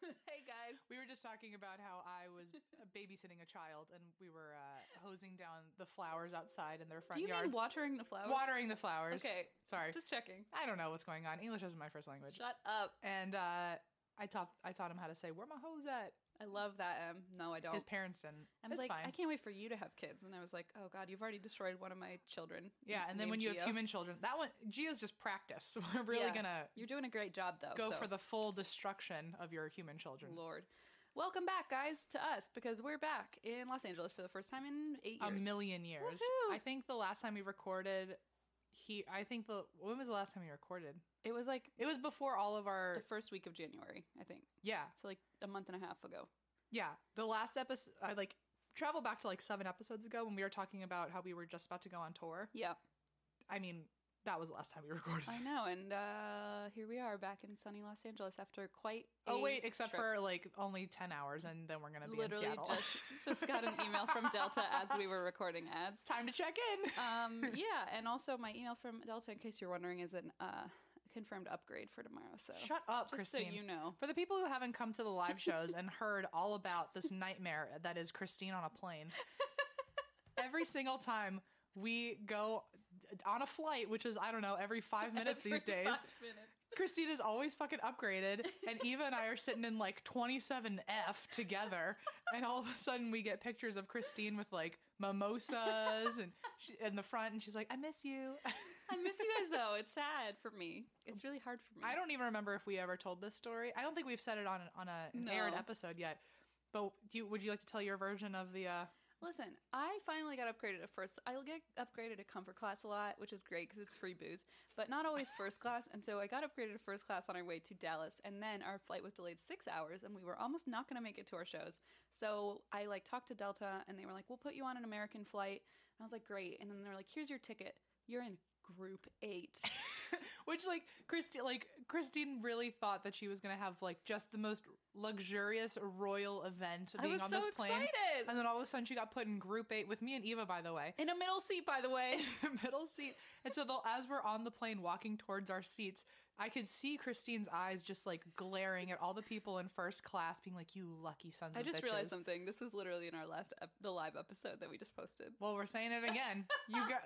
Hey guys. We were just talking about how I was babysitting a child and we were hosing down the flowers outside in their front Do you yard. mean watering the flowers? Watering the flowers. Okay. Sorry. Just checking. I don't know what's going on. English isn't my first language. Shut up. And I taught him how to say, "Where my hose at?" I love that. No, I don't. His parents didn't. I was It's like, fine. I can't wait for you to have kids. And I was like, oh God, you've already destroyed one of my children. Yeah, and then when you have human children, that one, Gio's just practice. So we're really gonna You're doing a great job though. go for the full destruction of your human children. Lord. Welcome back, guys, to us, because we're back in Los Angeles for the first time in 8 years. A million years. Woohoo! I think the last time we recorded, when was the last time we recorded? It was like It was before all of our, the first week of January, I think. yeah. So like a month and a half ago. Yeah. The last episode, I travel back to 7 episodes ago when we were talking about how we were just about to go on tour. Yeah. I mean, that was the last time we recorded. I know, and here we are back in sunny Los Angeles after quite a Oh, wait, except trip. for only 10 hours and then we're going to be Literally in Seattle. just got an email from Delta as we were recording ads. Time to check in. Yeah, and also my email from Delta, in case you're wondering, is an confirmed upgrade for tomorrow. So Shut up, just Christine. so you know. For the people who haven't come to the live shows and heard all about this nightmare that is Christine on a plane, every single time we go on a flight, which is, I don't know, every 5 minutes these days, 5 minutes. Christine is always fucking upgraded, and Eva and I are sitting in 27F together, and all of a sudden we get pictures of Christine with mimosas and in the front, and she's like, "I miss you." I miss you guys though. It's sad for me. It's really hard for me. I don't even remember if we ever told this story. I don't think we've said it on an aired episode yet. But would you like to tell your version of the? Listen, I finally got upgraded at first. I get upgraded to comfort class a lot, which is great because it's free booze, but not always first class. And so I got upgraded to first class on our way to Dallas, and then our flight was delayed 6 hours, and we were almost not going to make it to our shows. So I talked to Delta, and they were like, "We'll put you on an American flight." And I was like, "Great." And then they were like, "Here's your ticket. You're in Group 8." Which Christine really thought that she was gonna have just the most luxurious royal event being on this plane. Excited. And then all of a sudden she got put in Group 8 with me and Eva, by the way. In a middle seat, by the way. The middle seat. And so as we're on the plane walking towards our seats, I could see Christine's eyes just glaring at all the people in first class, being like, "You lucky sons of bitches." I just realized something. This was literally in our last the live episode that we just posted. Well, we're saying it again.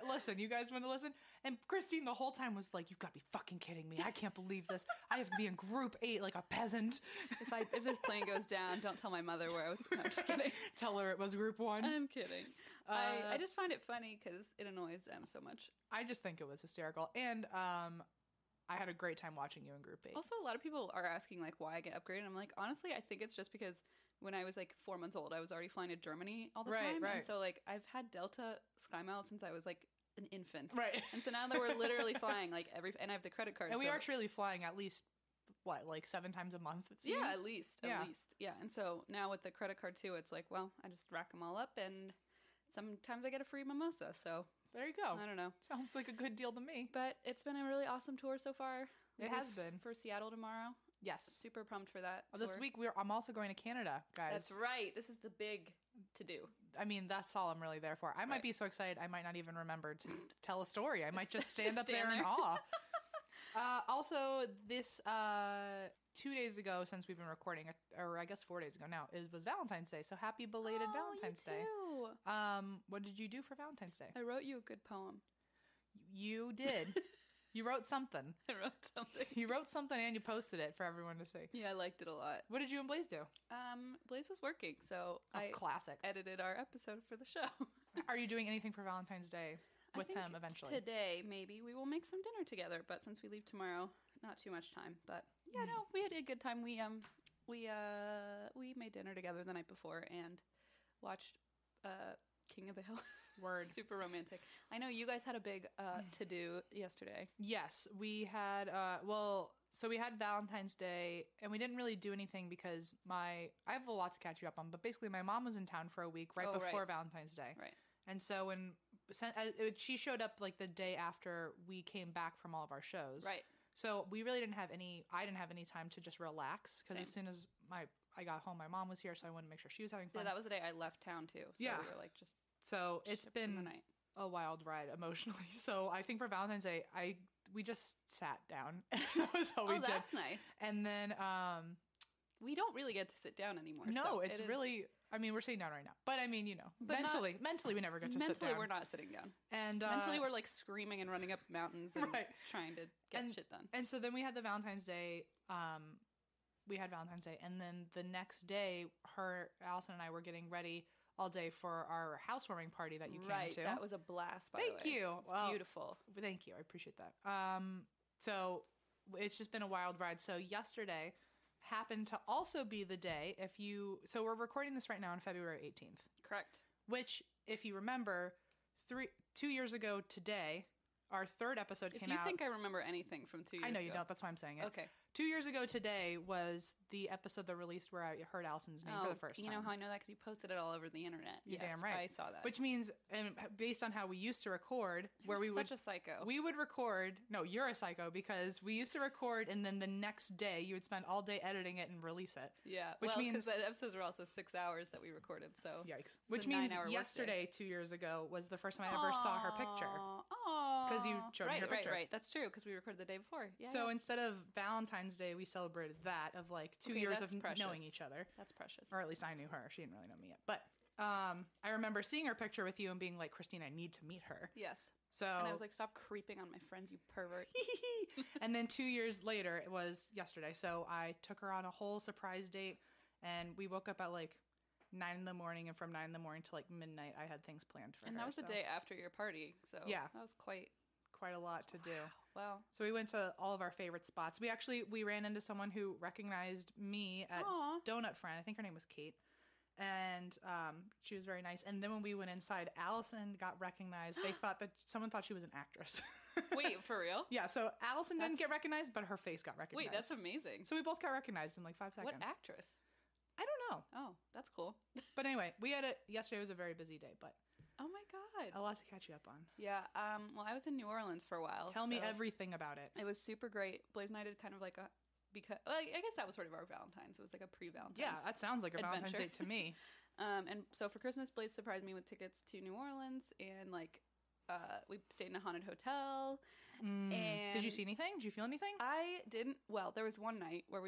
Listen, you guys want to listen? And Christine the whole time was like, "You've got to be fucking kidding me. I can't believe this. I have to be in Group 8 like a peasant." If this plane goes down, don't tell my mother where I was. No, I'm just kidding. Tell her it was Group 1. I'm kidding. I just find it funny because it annoys them so much. I just think it was hysterical. And I had a great time watching you in Group 8. Also, a lot of people are asking why I get upgraded. I'm like, honestly, I think it's just because when I was 4 months old, I was already flying to Germany all the time. Right. And so I've had Delta SkyMiles since I was an infant. Right. And so now that we're literally flying and I have the credit card. And we are truly flying at least, 7 times a month, it seems? Yeah, at least. Yeah. And so now with the credit card too, it's I just rack them all up, and sometimes I get a free mimosa. So There you go. I don't know. Sounds like a good deal to me. But it's been a really awesome tour so far. It has been. For Seattle tomorrow. Yes. Super pumped for that tour. This week I'm also going to Canada, guys. That's right. This is the big to do. I mean, that's all I'm really there for. I might be so excited I might not even remember to tell a story. I might just stand up there in awe. Also, this 2 days ago, since we've been recording, or I guess 4 days ago now, it was Valentine's Day. So happy belated Valentine's Day. Too. What did you do for Valentine's Day? I wrote you a good poem. You did. You wrote something. I wrote something. You wrote something and you posted it for everyone to see. Yeah, I liked it a lot. What did you and Blaze do? Blaze was working, so I classic. edited our episode for the show. Are you doing anything for Valentine's Day with him eventually? Today, maybe. We will make some dinner together, but since we leave tomorrow, not too much time. But yeah, no, we had a good time. We made dinner together the night before and watched King of the Hill. Word. Super romantic. I know you guys had a big to-do yesterday. Yes, we had, so we had Valentine's Day, and we didn't really do anything because I have a lot to catch you up on, but basically my mom was in town for a week before Valentine's Day. Right. And so when she showed up the day after we came back from all of our shows. Right. So we really I didn't have any time to just relax because as soon as I got home, my mom was here, so I wanted to make sure she was having fun. Yeah, that was the day I left town too. So we were So it's been a wild ride emotionally. So I think for Valentine's Day, we just sat down. That was all we did. Oh, that's nice. And then we don't really get to sit down anymore. No, so it's really, I mean, we're sitting down right now. But I mean, mentally we never get to sit down. Mentally, we're not sitting down. And mentally, we're like screaming and running up mountains and trying to get shit done. And so then we had the Valentine's Day. And then the next day, Allison and I were getting ready all day for our housewarming party that you came to. That was a blast, by the way. Thank you. Well, beautiful. Thank you. I appreciate that. So it's just been a wild ride. So yesterday happened to also be the day so we're recording this right now on February 18th. Correct. Which, if you remember, 2 years ago today, our third episode came out. If you think I remember anything from 2 years ago. I know you don't. That's why I'm saying it. Okay. 2 years ago today was the episode that released where I heard Allison's name for the first time. You know how I know that? Because you posted it all over the internet. You're yes, damn right. I saw that. Which means, based on how we used to record, such a psycho. We would record. No, you're a psycho, because we used to record, and then the next day you would spend all day editing it and release it. Yeah. Which means because the episodes were also 6 hours that we recorded. So yikes. Which means yesterday, 2 years ago, was the first time I ever saw her picture. Because you showed me her picture. Right. That's true. Because we recorded the day before. Yeah. So instead of Valentine's Day, we celebrated that of like 2 years of knowing each other. That's precious. Or at least I knew her. She didn't really know me yet. But I remember seeing her picture with you and being like, Christine, I need to meet her. Yes. So and I was like, stop creeping on my friends, you pervert. And then 2 years later, it was yesterday. So I took her on a whole surprise date, and we woke up at like 9 a.m, and from 9 a.m. to like midnight, I had things planned for her. And that was the day after your party. So yeah, that was quite a lot to do. Wow. So we went to all of our favorite spots. We ran into someone who recognized me at Donut Friend. I think her name was Kate. And she was very nice. And then when we went inside, Allison got recognized. Someone thought she was an actress. Wait, for real? Yeah, so Allison didn't get recognized, but her face got recognized. Wait, that's amazing. So we both got recognized in like 5 seconds. What actress? I don't know. Oh, that's cool. But anyway, yesterday was a very busy day, but oh my God. A lot to catch you up on. Yeah. Well, I was in New Orleans for a while. Tell me everything about it. It was super great. Blaze and I did kind of like I guess that was sort of our Valentine's. It was like a pre-Valentine's. Yeah, that sounds like a adventure. Valentine's date to me. And so for Christmas, Blaze surprised me with tickets to New Orleans, and like we stayed in a haunted hotel. And did you see anything? Did you feel anything? I didn't. Well, there was one night where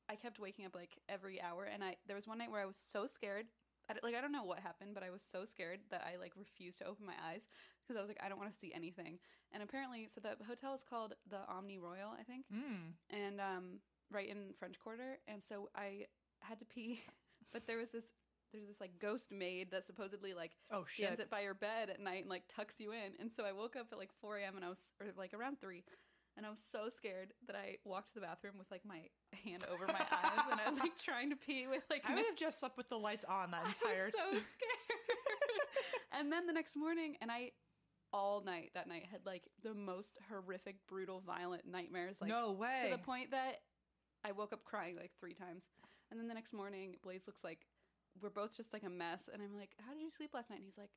I kept waking up like every hour, and there was one night where I was so scared. I don't know what happened, but I was so scared that I like refused to open my eyes because I was like, I don't want to see anything. And apparently, so the hotel is called the Omni Royal, I think, and right in French Quarter. And so I had to pee, but there's this like ghost maid that supposedly like stands it by your bed at night and like tucks you in. And so I woke up at like 4 a.m. and or like around 3. And I was so scared that I walked to the bathroom with like my hand over my eyes, and I was like trying to pee with like. I would have just slept with the lights on that entire time. I was so scared. And then the next morning, and all night that night had like the most horrific, brutal, violent nightmares. Like, no way. To the point that I woke up crying like 3 times. And then the next morning, Blaze looks like we're both just like a mess, and I'm like, "How did you sleep last night?" And he's like,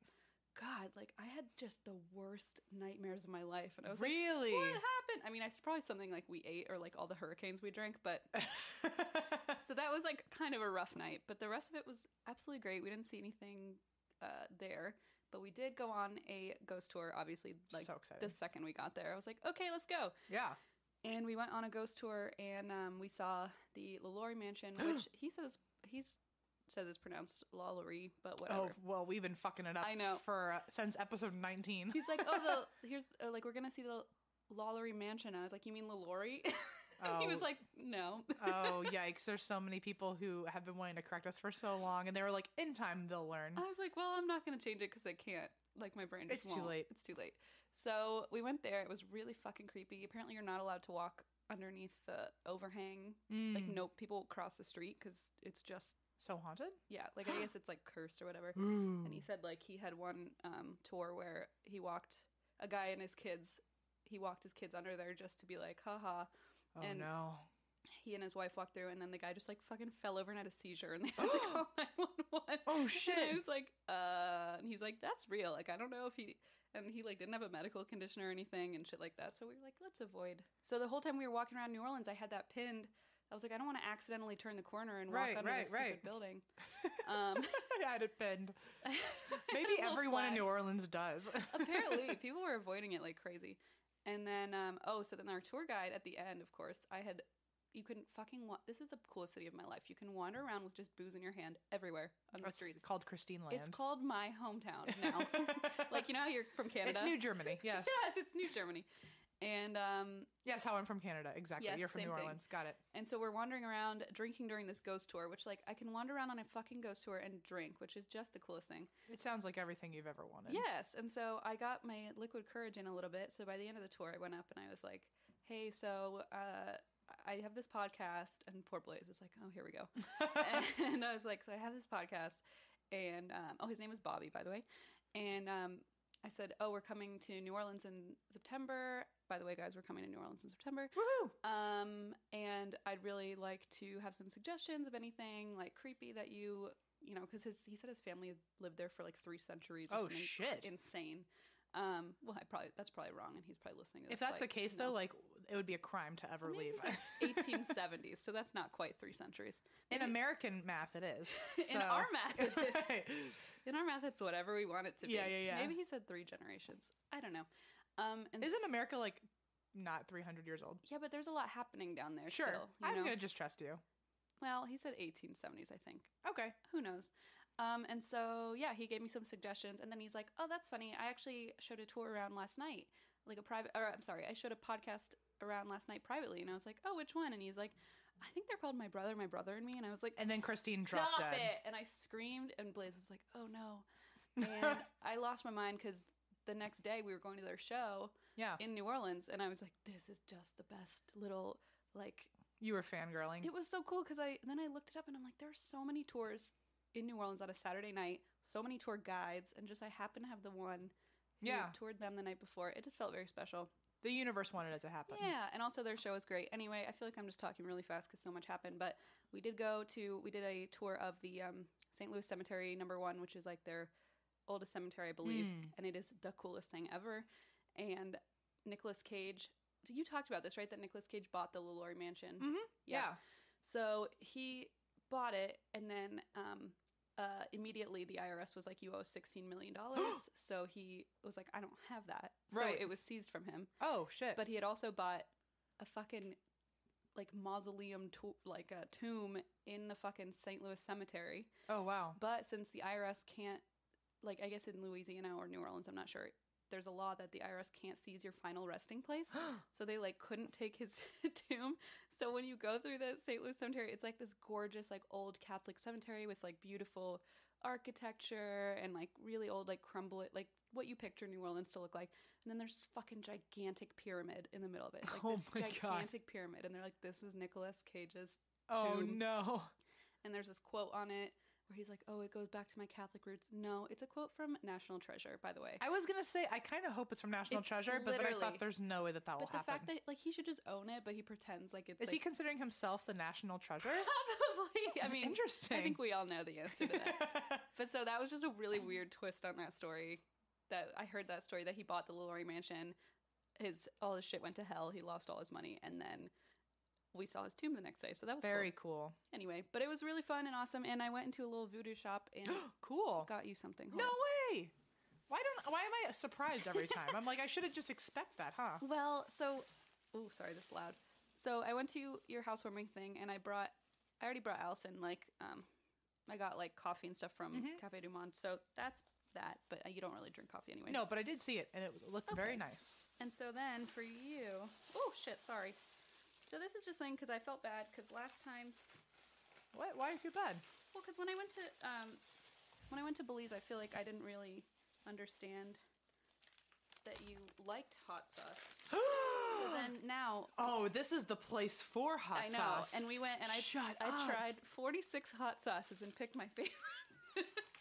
God, like I had just the worst nightmares of my life. And I was really? Like, what happened? I mean, it's probably something like we ate or like all the hurricanes we drank, but so that was like kind of a rough night, but the rest of it was absolutely great. We didn't see anything there, but we did go on a ghost tour, obviously, like so excited. The second we got there. I was like, okay, let's go. Yeah. And we went on a ghost tour, and we saw the LaLaurie Mansion, which he says it's pronounced Lalaurie, but whatever. Oh, well, we've been fucking it up. I know. For since episode 19. He's like, like we're gonna see the Lalaurie Mansion. I was like, you mean LaLaurie? And he was like, no. Oh, yikes. There's so many people who have been wanting to correct us for so long, and they were like, in time they'll learn. I was like, well, I'm not gonna change it because I can't. Like, my brain just won't. Too late. It's too late. So we went there. It was really fucking creepy. Apparently you're not allowed to walk underneath the overhang. Like, no, people cross the street because it's just so haunted? Yeah, like I guess it's like cursed or whatever. Ooh. And he said like he had one tour where a guy and his kids, he walked his kids under there just to be like, haha. Oh, and no. He and his wife walked through, and then the guy just like fucking fell over and had a seizure, and they had to call 911. Oh shit. And I was like, and he's like, that's real. Like, I don't know if he like didn't have a medical condition or anything and shit like that. So we were like, let's avoid. So the whole time we were walking around New Orleans, I had that pinned. I was like, I don't want to accidentally turn the corner and walk under this stupid building. I had it pinned. Maybe everyone in New Orleans does. Apparently, people were avoiding it like crazy. And then, so then our tour guide at the end, of course, I had, you can fucking this is the coolest city of my life. You can wander around with just booze in your hand everywhere on the streets. It's called Christine Land. It's called my hometown now. Like, you know how you're from Canada? It's New Germany, yes. Yes, it's New Germany. And yes, how I'm from Canada, exactly. Yes, you're from New Orleans, got it. And so we're wandering around drinking during this ghost tour, which, like, I can wander around on a fucking ghost tour and drink, which is just the coolest thing. It sounds like everything you've ever wanted. Yes, and so I got my liquid courage in a little bit. So by the end of the tour, I went up and I was like, hey, so I have this podcast, and poor Blaze is like, oh, here we go. And I was like, so I have this podcast, and his name was Bobby, by the way. And I said, oh, we're coming to New Orleans in September. By the way, guys, we're coming to New Orleans in September. Woohoo! And I'd really like to have some suggestions of anything like creepy that you know, because he said his family has lived there for like 3 centuries. Or something shit! Insane. Well, that's probably wrong, and he's probably listening to this. If that's like, the case, though, like, it would be a crime to ever leave. Like 1870s, so that's not quite 3 centuries. In American math, it is. In our math, it is. In our math, it's whatever we want it to be. Yeah. Maybe he said 3 generations. I don't know. And isn't America, like, not 300 years old? Yeah, but there's a lot happening down there sure. still. I'm going to just trust you. Well, he said 1870s, I think. Okay. Who knows? And so, yeah, he gave me some suggestions, and then he's like, oh, that's funny. I actually showed a tour around last night, I showed a podcast around last night privately, and I was like, oh, which one? And he's like, I think they're called My Brother and Me, and I was like, and then Christine dropped Stop dead. it! And I screamed, and Blaze was like, oh, no. And I lost my mind, because the next day we were going to their show in New Orleans, and I was like, this is just the best little, like... You were fangirling. It was so cool, because then I looked it up, and I'm like, there are so many tours in New Orleans on a Saturday night, so many tour guides, and just I happened to have the one who toured them the night before. It just felt very special. The universe wanted it to happen. Yeah, and also their show was great. Anyway, I feel like I'm just talking really fast because so much happened, but we did a tour of the St. Louis Cemetery #1, which is like their oldest cemetery, I believe, and it is the coolest thing ever. And Nicolas Cage, you talked about this, right? That Nicolas Cage bought the LaLaurie Mansion. Mm-hmm. Yeah. So he bought it, and then immediately the IRS was like, you owe $16 million. So he was like, I don't have that. So it was seized from him. Oh, shit. But he had also bought a fucking like mausoleum, like a tomb in the fucking St. Louis Cemetery. Oh, wow. But since the IRS can't, like, I guess in Louisiana or New Orleans, I'm not sure, there's a law that the IRS can't seize your final resting place. So they like couldn't take his tomb. So when you go through the St. Louis Cemetery, it's like this gorgeous like old Catholic cemetery with like beautiful architecture and like really old like like what you picture New Orleans to look like. And then there's this fucking gigantic pyramid in the middle of it. Like this gigantic pyramid. And they're like, this is Nicolas Cage's tomb. Oh no. And there's this quote on it where he's like, oh, it goes back to my Catholic roots. No, it's a quote from National Treasure, by the way. I was going to say, I kind of hope it's from National Treasure, but then I thought there's no way that will happen. But the fact that, like, he should just own it, but he pretends like it's... Is he considering himself the National Treasure? Probably. I mean, interesting. I think we all know the answer to that. But so that was just a really weird twist on that story. That I heard that story that he bought the LaLaurie Mansion. All his shit went to hell. He lost all his money, and then we saw his tomb the next day, so that was very cool. Anyway, but it was really fun and awesome, and I went into a little voodoo shop and cool got you something. No way! Why am I surprised every time? I'm like, I should have just expect that, huh? Well, so sorry, this is loud. So I went to your housewarming thing, and I already brought Allison like I got like coffee and stuff from Café du Monde, so that's that. But you don't really drink coffee anyway. No, but I did see it, and it looked very nice. And so then for you, oh shit, sorry. So this is just something because I felt bad because last time. What? Why do you feel bad? Well, because when I went to Belize, I feel like I didn't really understand that you liked hot sauce. So then now. Oh, this is the place for hot sauce. And we went and I tried 46 hot sauces and picked my favorite.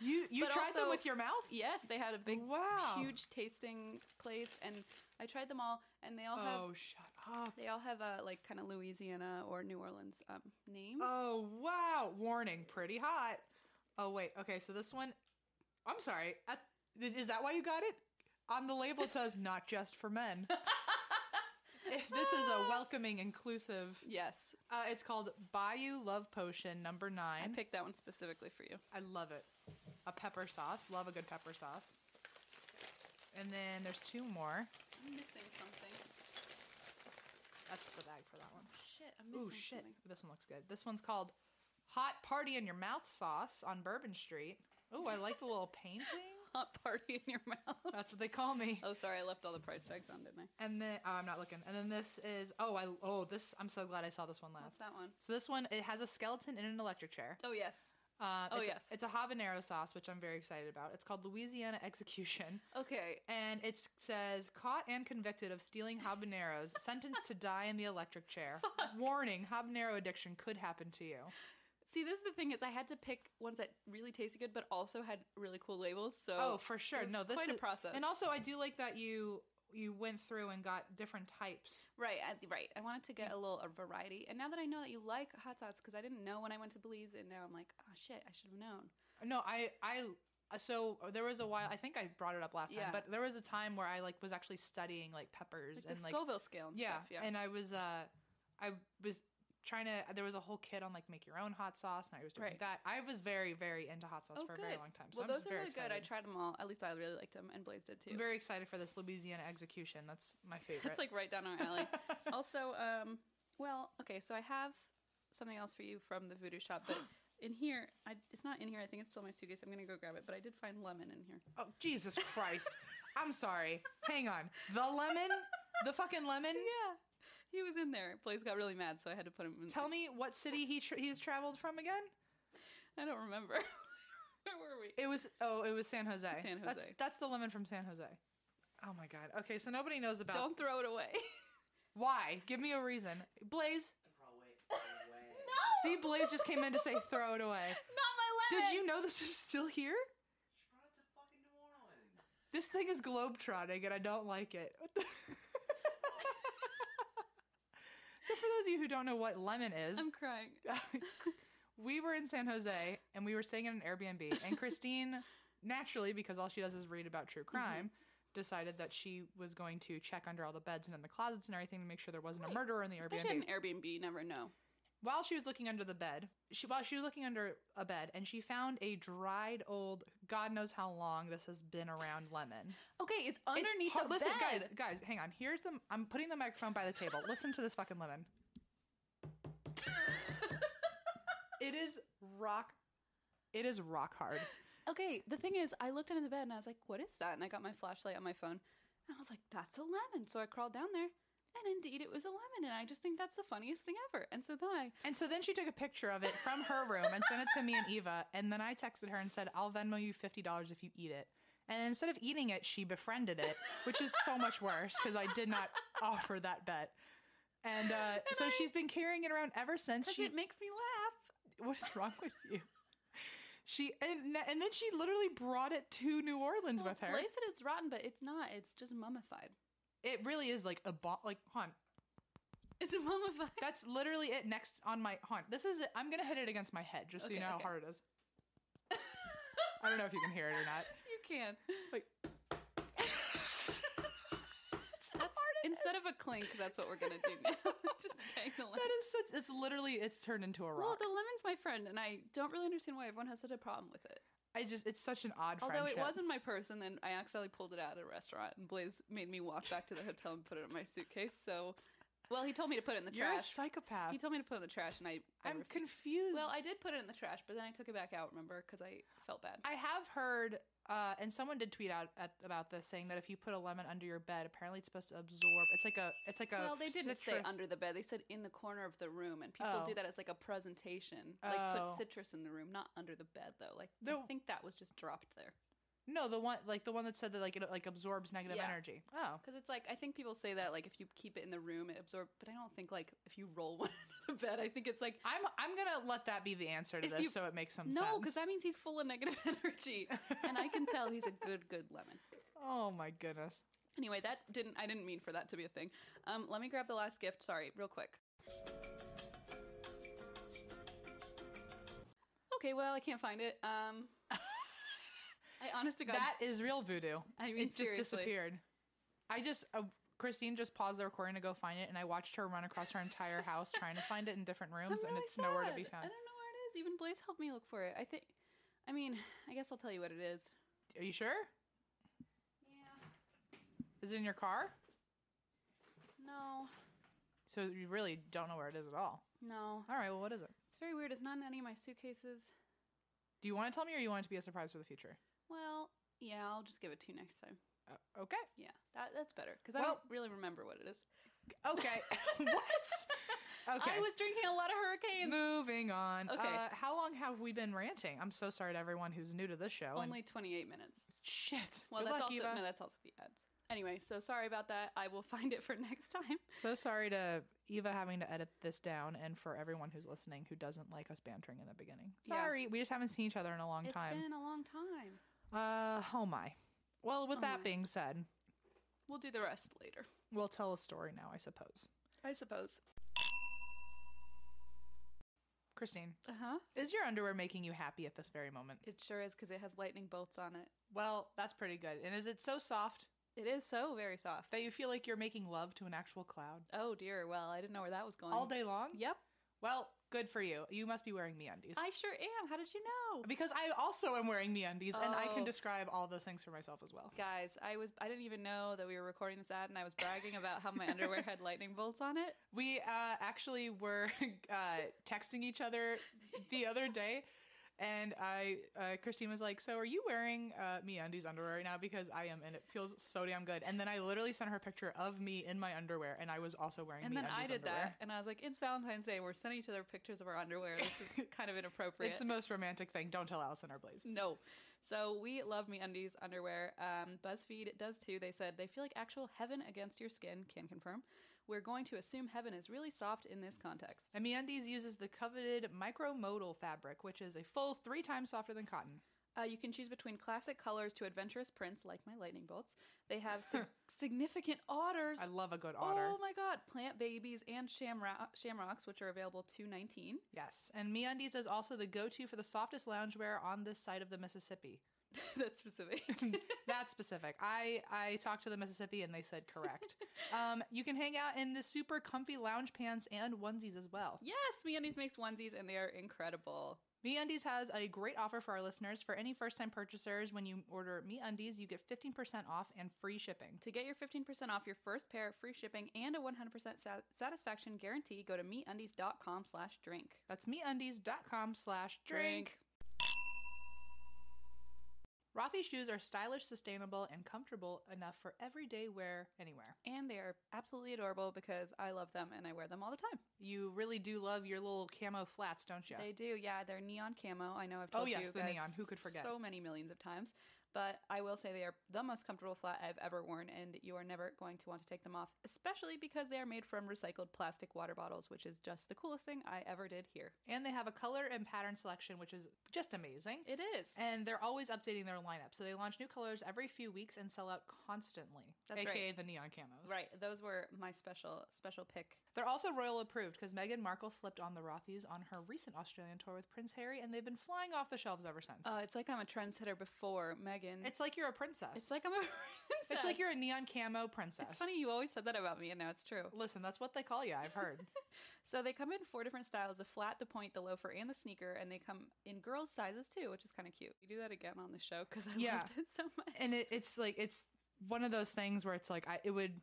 You tried them with your mouth? Yes, they had a big, huge tasting place, and I tried them all, and they all have. Oh, shut up! They all have like kind of Louisiana or New Orleans names. Oh wow! Warning: pretty hot. Oh wait, okay. So this one, I'm sorry. Is that why you got it? On the label it says "not just for men." This is a welcoming, inclusive. Yes. It's called Bayou Love Potion #9. I picked that one specifically for you. I love it. A pepper sauce. Love a good pepper sauce. And then there's 2 more. I'm missing something. That's the bag for that one. shit, I'm missing Ooh, shit. something. This one looks good. This one's called Hot Party in Your Mouth Sauce on Bourbon Street. Ooh, I like the little painting. Hot party in your mouth. That's what they call me. Oh, sorry, I left all the price tags on, didn't I? And then I'm not looking. And then this is this. I'm so glad I saw this one last. What's that one? So this one, it has a skeleton in an electric chair. Oh yes. Yes. It's a habanero sauce, which I'm very excited about. It's called Louisiana Execution. Okay. And it says, caught and convicted of stealing habaneros, sentenced to die in the electric chair. Warning, habanero addiction could happen to you. See, this is the thing is I had to pick ones that really tasted good, but also had really cool labels. So oh, for sure. No, this quite is a process. And also, I do like that you went through and got different types. Right, right. I wanted to get a variety. And now that I know that you like hot sauce, because I didn't know when I went to Belize, and now I'm like, oh shit, I should have known. No, so there was a while, I think I brought it up last time, but there was a time where I was actually studying peppers like and the Scoville scale and stuff. Yeah. And I was trying to, there was a whole kit on make your own hot sauce, and I was doing that. I was very, very into hot sauce for a very long time. So well, those are really excited. good. I tried them all. At least I really liked them, and Blaze did too. I'm very excited for this Louisiana Execution. That's my favorite. That's right down our alley. Also, okay, so I have something else for you from the voodoo shop, but in here, it's not in here. I think it's still in my suitcase. I'm going to go grab it, but I did find lemon in here. Oh, Jesus Christ. I'm sorry. Hang on. The lemon? The fucking lemon? Yeah. He was in there. Blaze got really mad, so I had to put him in. Tell me what city he's traveled from again? I don't remember. Where were we? It was San Jose. San Jose. That's the lemon from San Jose. Oh my god. Okay, so nobody knows about. Don't throw it away. Why? Give me a reason. Blaze. Throw it away. No. See, Blaze just came in to say throw it away. Not my lemon. Did you know this is still here? She brought it to fucking New Orleans. This thing is globetrotting, and I don't like it. What the? So for those of you who don't know what lemon is, I'm crying. We were in San Jose, and we were staying in an Airbnb, and Christine, naturally, because all she does is read about true crime, decided that she was going to check under all the beds and in the closets and everything to make sure there wasn't a murderer in the Especially Airbnb. in an Airbnb, you never know. While she was looking under the bed, she was looking under a bed, and she found a dried old, God knows how long this has been around lemon. Okay, it's underneath the Listen, bed. guys, hang on. I'm putting the microphone by the table. Listen to this fucking lemon. It is rock hard. Okay, the thing is, I looked under the bed and I was like, what is that? And I got my flashlight on my phone, and I was like, that's a lemon. So I crawled down there. And indeed, it was a lemon, and I just think that's the funniest thing ever. And so then she took a picture of it from her room and sent it to me and Eva, and then I texted her and said, I'll Venmo you $50 if you eat it. And instead of eating it, she befriended it, which is so much worse because I did not offer that bet. And so she's been carrying it around ever since. It makes me laugh. What is wrong with you? And then she literally brought it to New Orleans with her. Blaze said it's rotten, but it's not. It's just mummified. It really is like hon. It's a mummified. That's literally it. Next on my hon. This is it. I'm gonna hit it against my head just so you know how hard it is. I don't know if you can hear it or not. You can. Like, instead of a clink, that's what we're gonna do now. Just bang the lemon. That is it's turned into a rock. Well, the lemon's my friend, and I don't really understand why everyone has such a problem with it. It's such an odd Although friendship. it wasn't my purse, and then I accidentally pulled it out at a restaurant, and Blaze made me walk back to the hotel and put it in my suitcase. So, well, he told me to put it in the You're trash. You're a psychopath. He told me to put it in the trash, and I'm confused. Well, I did put it in the trash, but then I took it back out, remember, because I felt bad. I have heard, and someone did tweet out about this, saying that if you put a lemon under your bed, apparently it's supposed to absorb. It's like a. Well, they didn't say under the bed. They said in the corner of the room, and people do that as like a presentation. Like put citrus in the room, not under the bed though. Like I think that was just dropped there. No, the one that said that it absorbs negative energy. Oh, because it's like I think people say that like if you keep it in the room it absorbs, but I don't think like if you roll one under the bed, I think it's like I'm gonna let that be the answer to this so it makes some sense. No, because that means he's full of negative energy, and I can tell he's a good lemon. Oh my goodness. Anyway, I didn't mean for that to be a thing. Let me grab the last gift. Sorry, real quick. Okay, well I can't find it. I honest to God. That is real voodoo. I mean, it just seriously. disappeared. Christine just paused the recording to go find it, and I watched her run across her entire house trying to find it in different rooms, really and it's nowhere to be sad. found. I don't know where it is. Even Blaze helped me look for it. I guess I'll tell you what it is. Are you sure? Yeah. Is it in your car? No. So you really don't know where it is at all. No. All right, well, what is it? It's very weird. It's not in any of my suitcases. Do you want to tell me, or you want it to be a surprise for the future? Well, yeah, I'll just give it to you next time. Okay. Yeah, that's better because I don't really remember what it is. Okay. What? Okay. I was drinking a lot of Hurricanes. Moving on. Okay. How long have we been ranting? I'm so sorry to everyone who's new to this show. Only 28 minutes. Shit. Well, Good that's luck, also Eva. no, that's also the ads. Anyway, so sorry about that. I will find it for next time. So sorry to Eva having to edit this down, and for everyone who's listening who doesn't like us bantering in the beginning. Sorry, Yeah. we just haven't seen each other in a long time. It's been a long time. Oh my. Well, with Oh that my. being said, We'll do the rest later. we'll tell a story now, I suppose. I suppose. Christine, Uh-huh. is your underwear making you happy at this very moment? It sure is because it has lightning bolts on it. Well, that's pretty good. And is it so soft It is so very soft. that you feel like you're making love to an actual cloud Oh dear. Well, I didn't know where that was going. all day long? Yep. Well, good for you. You must be wearing MeUndies. I sure am. How did you know? Because I also am wearing MeUndies, and I can Oh. describe all those things for myself as well. Guys, I didn't even know that we were recording this ad, and I was bragging about how my underwear had lightning bolts on it. We actually were texting each other the other day, and Christine was like, "So are you wearing MeUndies underwear right now? Because I am, and it feels so damn good." And then I literally sent her a picture of me in my underwear, and I was also wearing And MeUndies then I did underwear. that, and I was like, "It's Valentine's Day. We're sending each other pictures of our underwear. This is kind of inappropriate." It's the most romantic thing. Don't tell Allison or Blaze. No. So we love MeUndies underwear. BuzzFeed does too. They said they feel like actual heaven against your skin. Can confirm. We're going to assume heaven is really soft in this context. And MeUndies uses the coveted micromodal fabric, which is a full 3 times softer than cotton. You can choose between classic colors to adventurous prints, like my lightning bolts. They have significant otters. I love a good otter. Oh my god! Plant babies and shamrocks, which are available $2.19. Yes, and MeUndies is also the go-to for the softest loungewear on this side of the Mississippi. That's specific. That's specific. I talked to the Mississippi and they said correct. You can hang out in the super comfy lounge pants and onesies as well. Yes, MeUndies makes onesies, and they are incredible. MeUndies has a great offer for our listeners. For any first-time purchasers, when you order MeUndies, you get 15% off and free shipping. To get your 15% off your first pair, free shipping, and a 100% satisfaction guarantee, go to MeUndies.com/drink. That's MeUndies.com/drink. Rothy's shoes are stylish, sustainable, and comfortable enough for everyday wear anywhere. And they are absolutely adorable because I love them and I wear them all the time. You really do love your little camo flats, don't you? They do, yeah. They're neon camo. I know I've told you the guys neon. Who could forget? so many millions of times. But I will say they are the most comfortable flat I've ever worn, and you are never going to want to take them off, especially because they are made from recycled plastic water bottles, which is just the coolest thing I ever did here. And they have a color and pattern selection, which is just amazing. It is. And they're always updating their lineup. So they launch new colors every few weeks and sell out constantly. That's AKA right. the neon camos. Right. Those were my special pick. They're also royal approved because Meghan Markle slipped on the Rothys on her recent Australian tour with Prince Harry, and they've been flying off the shelves ever since. It's like I'm a trendsetter before Meghan. It's like you're a princess. It's like I'm a princess. It's like you're a neon camo princess. It's funny you always said that about me, and now it's true. Listen, that's what they call you. I've heard. So they come in 4 different styles: the flat, the point, the loafer, and the sneaker. And they come in girls' sizes too, which is kind of cute. We do that again on the show because I loved it so much. And it's like it's one of those things where it's like it would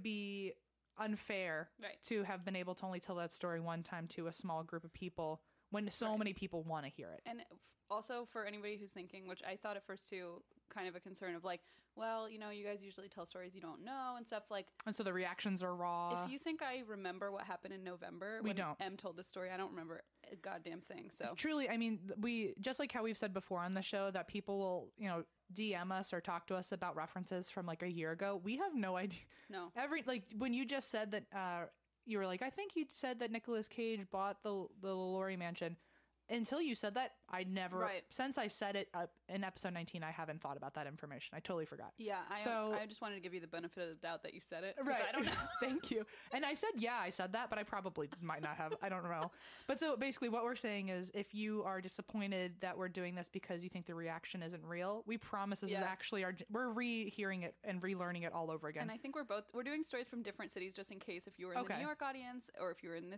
be unfair to have been able to only tell that story one time to a small group of people when so many people want to hear it. And also for anybody who's thinking, which I thought at first too, kind of a concern of like, well, you know, you guys usually tell stories you don't know and stuff like. And so the reactions are raw. If you think I remember what happened in November when don't. Em told the story, I don't remember a goddamn thing. So truly, I mean, we just like how we've said before on the show that people will, you know, DM us or talk to us about references from like a year ago. We have no idea. No. When you just said that you were like, I think you said that Nicolas Cage bought the Laurie mansion. Until you said that, I never, since I said it in episode 19, I haven't thought about that information. I totally forgot. Yeah, I just wanted to give you the benefit of the doubt that you said it. Right. I don't know. Thank you. And I said, I said that, but I probably might not have. I don't know. But so basically what we're saying is if you are disappointed that we're doing this because you think the reaction isn't real, we promise this is actually we're rehearing it and relearning it all over again. And I think we're doing stories from different cities just in case if you were in the New York audience or if you were in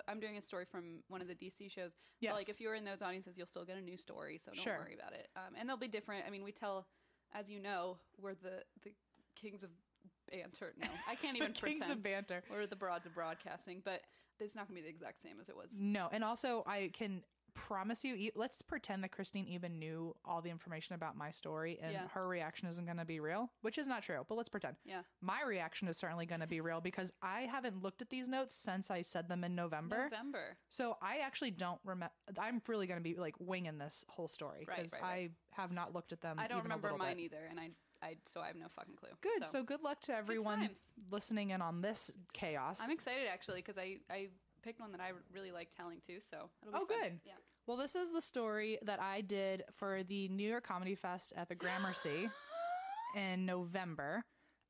I'm doing a story from one of the DC shows. So like if you're in those audiences, you'll still get a new story, so don't worry about it. And they'll be different. I mean, we tell, as you know, we're the kings of banter. No, I can't even Kings pretend. of banter. We're the broads of broadcasting, but it's not going to be the exact same as it was. No, and also I can promise you, let's pretend that Christine even knew all the information about my story and her reaction isn't going to be real, which is not true, but let's pretend. Yeah. My reaction is certainly going to be real because I haven't looked at these notes since I said them in November. So I actually don't remember. I'm really going to be like winging this whole story because I have not looked at them. I don't even remember a little mine bit. either, and so I have no fucking clue. Good. So good luck to everyone listening in on this chaos. I'm excited actually because I picked one that I really like telling too. So it'll be fun. Good. Yeah. Well, this is the story that I did for the New York Comedy Fest at the Gramercy in November.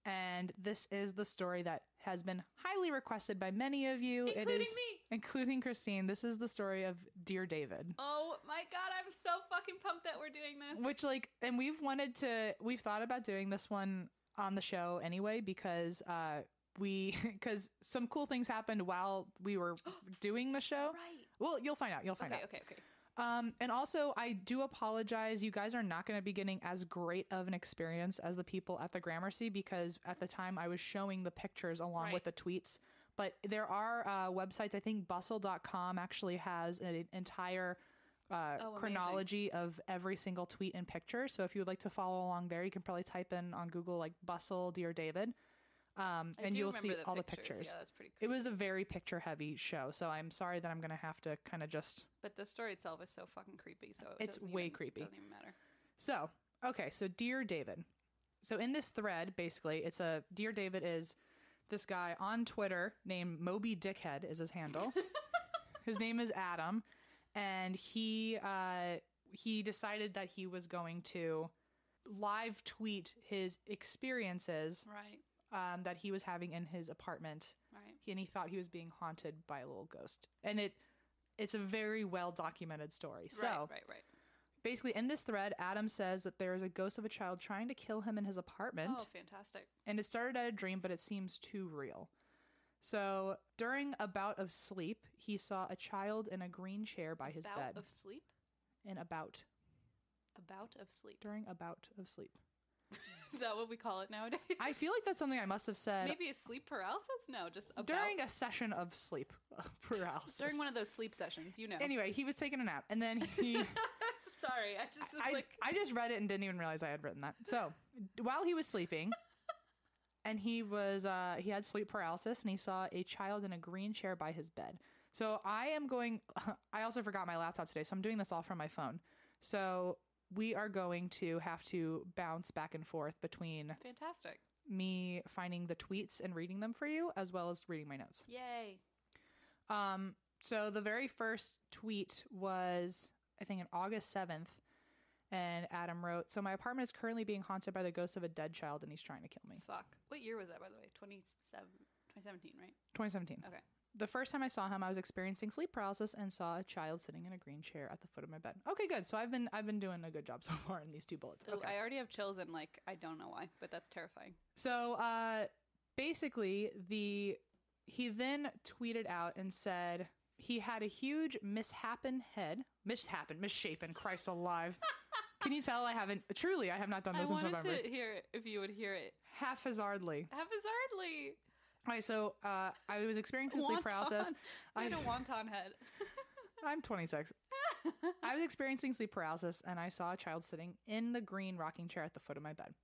And this is the story that has been highly requested by many of you. Including me. Including Christine. This is the story of Dear David. Oh my God, I'm so fucking pumped that we're doing this. Which and we've thought about doing this one on the show anyway because because some cool things happened while we were doing the show. Right. Well, you'll find out. Okay. And also, I do apologize. You guys are not going to be getting as great of an experience as the people at the Gramercy because at the time I was showing the pictures along with the tweets. But there are websites. I think bustle.com actually has an entire chronology of every single tweet and picture. So if you would like to follow along there, you can probably type in on Google like Bustle Dear David. And you'll see all the pictures. Yeah, that's pretty cool. It was a very picture heavy show, so I'm sorry that I'm going to have to kind of just... But the story itself is so fucking creepy, so it's way creepy. Doesn't even matter. So, okay, so Dear David. So in this thread, basically, Dear David is this guy on Twitter named Moby Dickhead is his handle. His name is Adam, and he decided that he was going to live tweet his experiences... Right. That he was having in his apartment. Right. And he thought he was being haunted by a little ghost. And it's a very well documented story. So right. basically in this thread, Adam says that there is a ghost of a child trying to kill him in his apartment. Oh, fantastic. And it started at a dream, but it seems too real. So during a bout of sleep, he saw a child in a green chair by his bed. Bout of sleep? In a bout. A bout of sleep. During a bout of sleep. Is that what we call it nowadays? I feel like that's something I must have said. Maybe a sleep paralysis? No, just about. During a session of sleep paralysis. During one of those sleep sessions, you know. Anyway, he was taking a nap, and then he... Sorry, I just was I just read it and didn't even realize I had written that. So, while he was sleeping, and he had sleep paralysis, and he saw a child in a green chair by his bed. So, I also forgot my laptop today, so I'm doing this all from my phone. So... we are going to have to bounce back and forth between fantastic me finding the tweets and reading them for you, as well as reading my notes. Yay. So the very first tweet was, I think, on August 7th, and Adam wrote, "So my apartment is currently being haunted by the ghost of a dead child, and he's trying to kill me." Fuck. What year was that, by the way? 2017, right? 2017. Okay. The first time I saw him, I was experiencing sleep paralysis and saw a child sitting in a green chair at the foot of my bed. Okay, good. So I've been doing a good job so far in these two bullets. Ooh, okay. I already have chills and I don't know why, but that's terrifying. So basically he then tweeted out and said he had a huge misshapen, Christ alive. Can you tell I have not done this since November. I wanted to hear it if you would hear it. Haphazardly. All right, so I was experiencing sleep paralysis. I had a wonton head. I'm 26. I was experiencing sleep paralysis, and I saw a child sitting in the green rocking chair at the foot of my bed.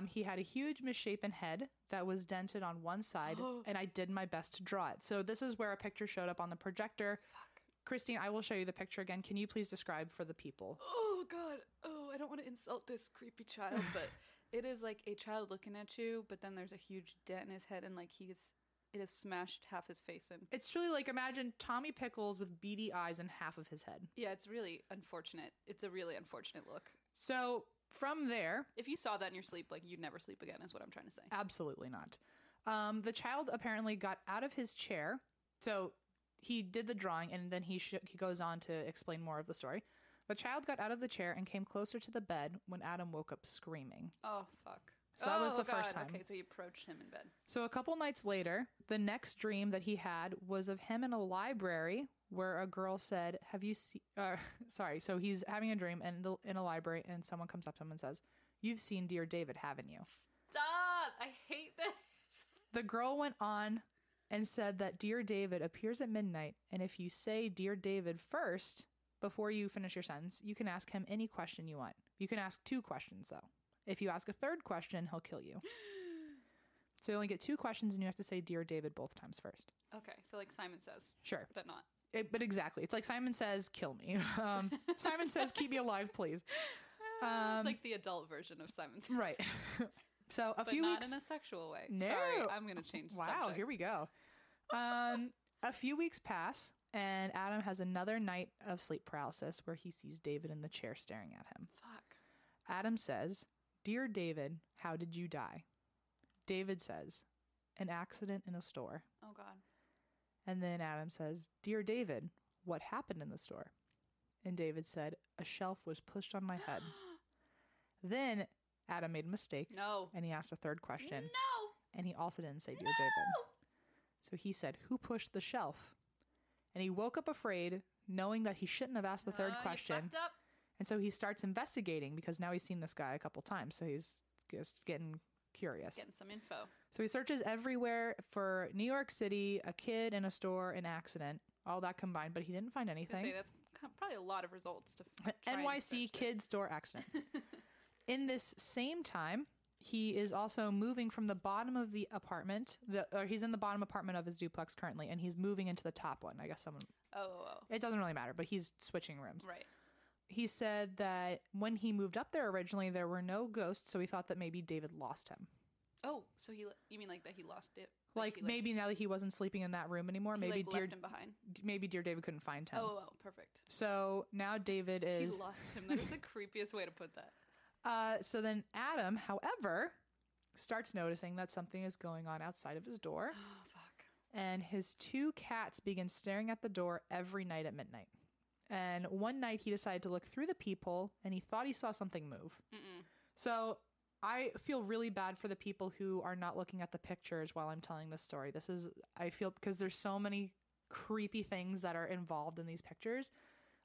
He had a huge misshapen head that was dented on one side, and I did my best to draw it. So this is where a picture showed up on the projector. Fuck. Christine, I will show you the picture again. Can you please describe for the people? Oh, God. Oh, I don't want to insult this creepy child, but... It is like a child looking at you, but then there's a huge dent in his head, and it has smashed half his face in. It's truly like, imagine Tommy Pickles with beady eyes and half of his head. Yeah, it's really unfortunate. It's a really unfortunate look. So from there, if you saw that in your sleep, you'd never sleep again, is what I'm trying to say. Absolutely not. The child apparently got out of his chair. So he did the drawing, and then he goes on to explain more of the story. The child got out of the chair and came closer to the bed when Adam woke up screaming. Oh, fuck. So that was the first time. Okay, so you approached him in bed. So a couple nights later, the next dream that he had was of him in a library where a girl said, have you seen... so he's having a dream in a library, and someone comes up to him and says, "You've seen Dear David, haven't you?" Stop! I hate The girl went on and said that Dear David appears at midnight, and if you say Dear David first before you finish your sentence, you can ask him any question you want. You can ask 2 questions, though. If you ask a 3rd question, he'll kill you. So you only get 2 questions, and you have to say Dear David both times first. Okay, so like Simon Says. Sure. But not. But exactly. It's like Simon Says, kill me. Simon Says, keep me alive, please. It's like the adult version of Simon Says. Right. So but few not weeks... in a sexual way. No. Sorry, I'm going to change the Wow, subject. here we go. A few weeks pass, and Adam has another night of sleep paralysis where he sees David in the chair staring at him. Fuck. Adam says, Dear David, how did you die? David says, an accident in a store. Oh, God. And then Adam says, Dear David, what happened in the store? And David said, a shelf was pushed on my head. Then Adam made a mistake. No. And he asked a 3rd question. No. And he also didn't say Dear David. So he said, who pushed the shelf? And he woke up afraid, knowing that he shouldn't have asked the 3rd question. You fucked up. And so he starts investigating because now he's seen this guy a couple times. So he's just getting curious. Getting some info. So he searches everywhere for New York City, a kid in a store, an accident, all that combined, but he didn't find anything. Say that's probably a lot of results to try and NYC search kid store accident. In this same time, he is also moving from the bottom of the apartment, or he's in the bottom apartment of his duplex currently, and he's moving into the top one. I guess someone... Oh. It doesn't really matter, but he's switching rooms. Right. He said that when he moved up there originally, there were no ghosts, so he thought that maybe David lost him. Oh, so you mean like that he lost it? Like maybe now that he wasn't sleeping in that room anymore, maybe left him behind. Maybe Dear David couldn't find him. Oh, perfect. So now David is... He lost him. That is the creepiest way to put that. So then Adam, however, starts noticing that something is going on outside of his door. Oh, fuck. And his 2 cats begin staring at the door every night at midnight. And one night he decided to look through the peephole and he thought he saw something move. So I feel really bad for the people who are not looking at the pictures while I'm telling this story. I feel because there's so many creepy things that are involved in these pictures.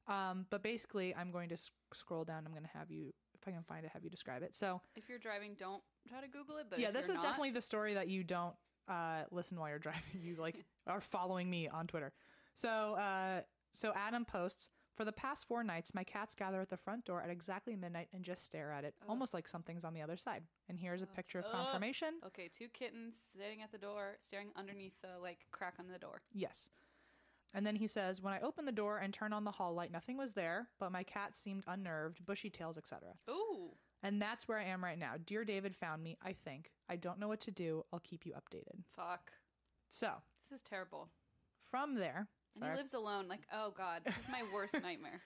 But basically I'm going to scroll down. I'm going to have you, if I can find it, have you describe it. So if you're driving, don't try to Google it. But yeah, if this you're is not, definitely the story that you don't listen while you're driving. You like are following me on Twitter. So Adam posts, for the past 4 nights, my cats gather at the front door at exactly midnight and just stare at it, almost like something's on the other side. And here's a picture of confirmation. Okay, 2 kittens sitting at the door, staring underneath the crack on the door. Yes. And then he says, when I opened the door and turned on the hall light, nothing was there, but my cats seemed unnerved, bushy tails, etc. Ooh. And that's where I am right now. Dear David found me, I think. I don't know what to do. I'll keep you updated. Fuck. So. This is terrible. From there. And he lives alone. Like, oh God, this is my worst nightmare.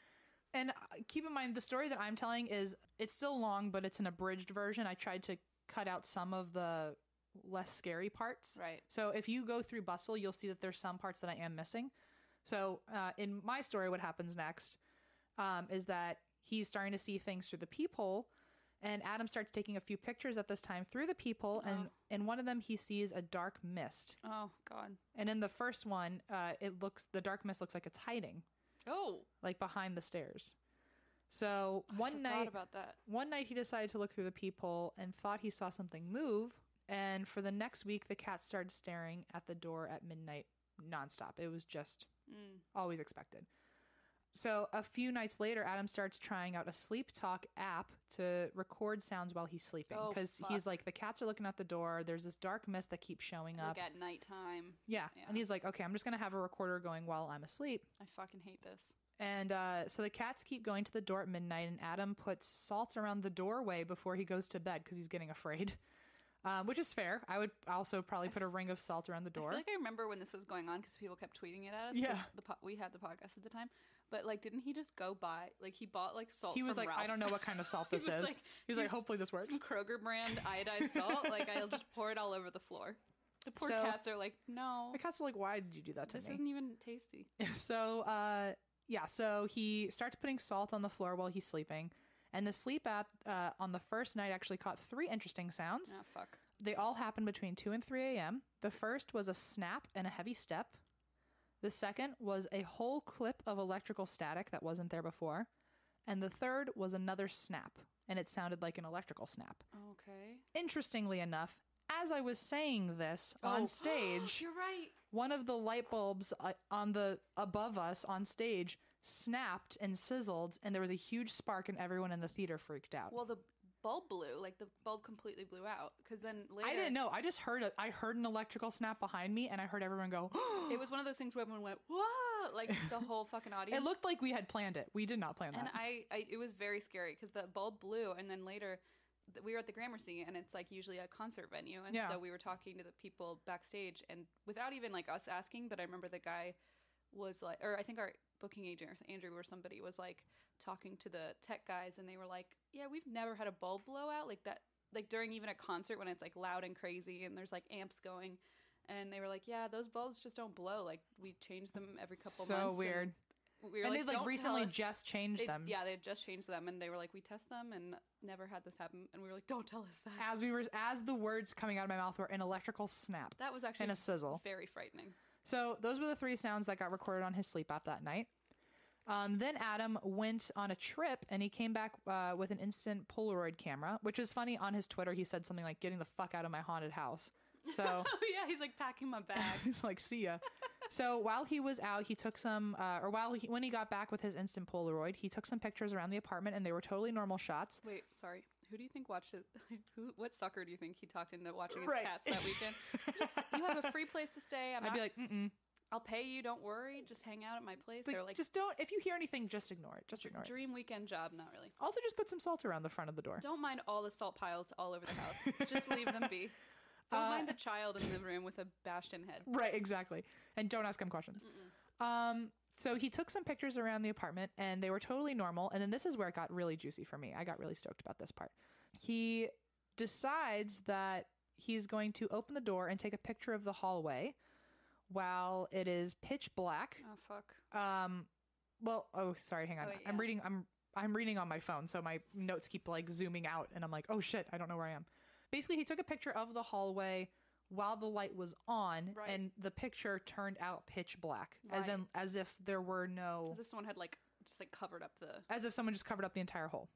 And keep in mind, the story that I'm telling it's still long, but it's an abridged version. I tried to cut out some of the less scary parts. Right. So if you go through Bustle, you'll see that there's some parts that I am missing. So in my story, what happens next is that he's starting to see things through the peephole. And Adam starts taking a few pictures at this time through the peephole, and in one of them he sees a dark mist. Oh God! And in the first one, the dark mist looks like it's hiding. Oh, like behind the stairs. So one night he decided to look through the peephole and thought he saw something move. And for the next week, the cat started staring at the door at midnight nonstop. It was just always expected. So a few nights later, Adam starts trying out a sleep talk app to record sounds while he's sleeping. Because he's like, the cats are looking at the door. There's this dark mist that keeps showing up. Like at nighttime. Yeah. And he's like, okay, I'm just going to have a recorder going while I'm asleep. I fucking hate this. And so the cats keep going to the door at midnight, and Adam puts salt around the doorway before he goes to bed because he's getting afraid. Which is fair. I would also probably put a ring of salt around the door. I feel like I remember when this was going on because people kept tweeting it at us. Yeah. We had the podcast at the time. But, like, didn't he just go buy, like, he bought, like, salt He was from like, Ralph's. I don't know what kind of salt this is. He was like, hopefully this works. Some Kroger brand iodized salt. Like, I'll just pour it all over the floor. The poor cats are like, no. The cats are like, why did you do that to me? This isn't even tasty. So, so he starts putting salt on the floor while he's sleeping. And the sleep app on the first night actually caught 3 interesting sounds. Oh, fuck. They all happened between 2 and 3 a.m. The first was a snap and a heavy step. The second was a whole clip of electrical static that wasn't there before. And the third was another snap, and it sounded like an electrical snap. Okay. Interestingly enough, as I was saying this on stage, You're right. one of the light bulbs above us on stage snapped and sizzled, and there was a huge spark, and everyone in the theater freaked out. Well, the bulb blew. Like, the bulb completely blew out. Because then later... I didn't know. I just heard I heard an electrical snap behind me, and I heard everyone go, It was one of those things where everyone went, whoa! Like, the whole fucking audience. It looked like we had planned it. We did not plan that. And it was very scary because the bulb blew, and then later we were at the Gramercy, and it's like usually a concert venue, and so we were talking to the people backstage, and without even like us asking, but I remember the guy was like, or I think our booking agent or Andrew or somebody was like talking to the tech guys, and they were like, yeah, we've never had a bulb blowout like that, like during even a concert when it's like loud and crazy and there's like amps going. And they were like, yeah, those bulbs just don't blow. Like, we change them every couple months. So weird. We were and like, they like recently just changed them. Yeah, they had just changed them, and they were like, we test them and never had this happen. And we were like, don't tell us that. As the words coming out of my mouth were an electrical snap. That was actually and a sizzle. Very frightening. So those were the 3 sounds that got recorded on his sleep app that night. Then Adam went on a trip, and he came back with an instant Polaroid camera, which is funny. On his Twitter, he said something like, getting the fuck out of my haunted house. So yeah, he's like packing my bag. He's like, see ya. So while he was out, he took some, when he got back with his instant Polaroid, he took some pictures around the apartment, and they were totally normal shots. Wait, sorry. Who do you think watched it? What sucker do you think he talked into watching his cats that weekend? You have a free place to stay. I'd be like, I'll pay you. Don't worry. Just hang out at my place. Like, They're like, just don't. If you hear anything, just ignore it. Just ignore it. Dream weekend job. Not really. Also, just put some salt around the front of the door. Don't mind all the salt piles all over the house. Just leave them be. Don't mind the child in the room with a bashed in head. Right, exactly. And don't ask him questions. So he took some pictures around the apartment, and they were totally normal. And then this is where it got really juicy for me. I got really stoked about this part. He decides that he's going to open the door and take a picture of the hallway while it is pitch black. Oh, fuck. Sorry, hang on. Wait, yeah. I'm reading on my phone, so my notes keep like zooming out, and I'm like, oh shit, I don't know where I am. Basically, he took a picture of the hallway while the light was on, and the picture turned out pitch black, as if there were no... As if someone had just covered up the... As if someone just covered up the entire hole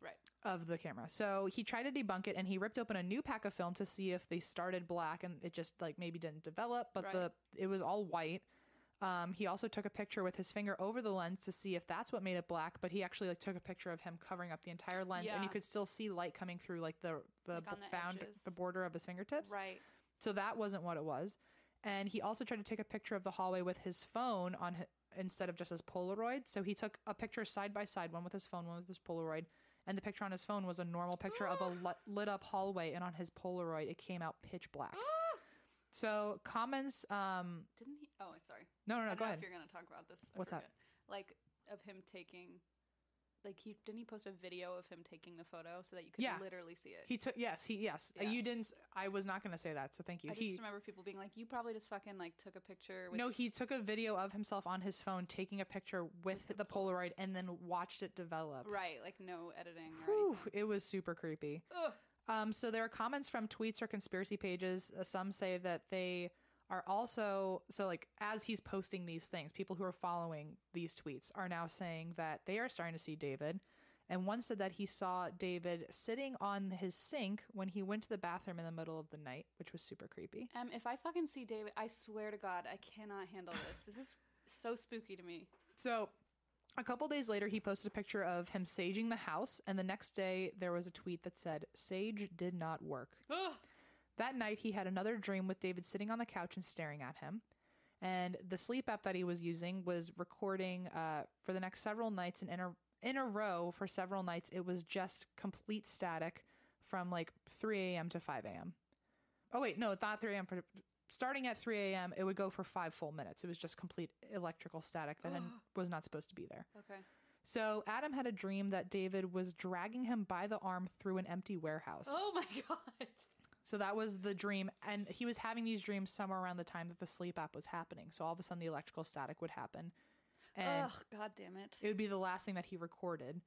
of the camera. So he tried to debunk it, and he ripped open a new pack of film to see if they started black, and it just like maybe didn't develop, but it was all white. He also took a picture with his finger over the lens to see if that's what made it black, but he actually took a picture of him covering up the entire lens, and you could still see light coming through the border of his fingertips. Right. So that wasn't what it was. And he also tried to take a picture of the hallway with his phone instead of just his Polaroid. So he took a picture side by side, one with his phone, one with his Polaroid, and the picture on his phone was a normal picture of a lit up hallway, and on his Polaroid it came out pitch black. So comments. Didn't he? Oh, sorry. No. Go ahead. If you're gonna talk about this, What's that? Like of him taking, didn't he post a video of him taking the photo so that you could literally see it? He took. Yes. Yeah. You didn't. I was not gonna say that. So thank you. I just remember people being like, "You probably just fucking took a picture." No, he took a video of himself on his phone taking a picture with the Polaroid and then watched it develop. Right. Like no editing. Whew, it was super creepy. Ugh. So there are comments from tweets or conspiracy pages. Some say that they are also, as he's posting these things, people who are following these tweets are now saying that they are starting to see David. And one said that he saw David sitting on his sink when he went to the bathroom in the middle of the night, which was super creepy. If I fucking see David, I swear to God, I cannot handle this. This is so spooky to me. So a couple days later, he posted a picture of him saging the house, and the next day there was a tweet that said, "Sage did not work." Ugh. That night, he had another dream with David sitting on the couch and staring at him. And the sleep app that he was using was recording for the next several nights, and in a row for several nights, it was just complete static from 3 a.m. to 5 a.m. Oh, wait, no, not 3 a.m. Starting at 3 a.m., it would go for 5 full minutes. It was just complete electrical static that was not supposed to be there. Okay. So Adam had a dream that David was dragging him by the arm through an empty warehouse. Oh my God. So that was the dream. And he was having these dreams somewhere around the time that the sleep app was happening. So all of a sudden the electrical static would happen. And God damn it. It would be the last thing that he recorded.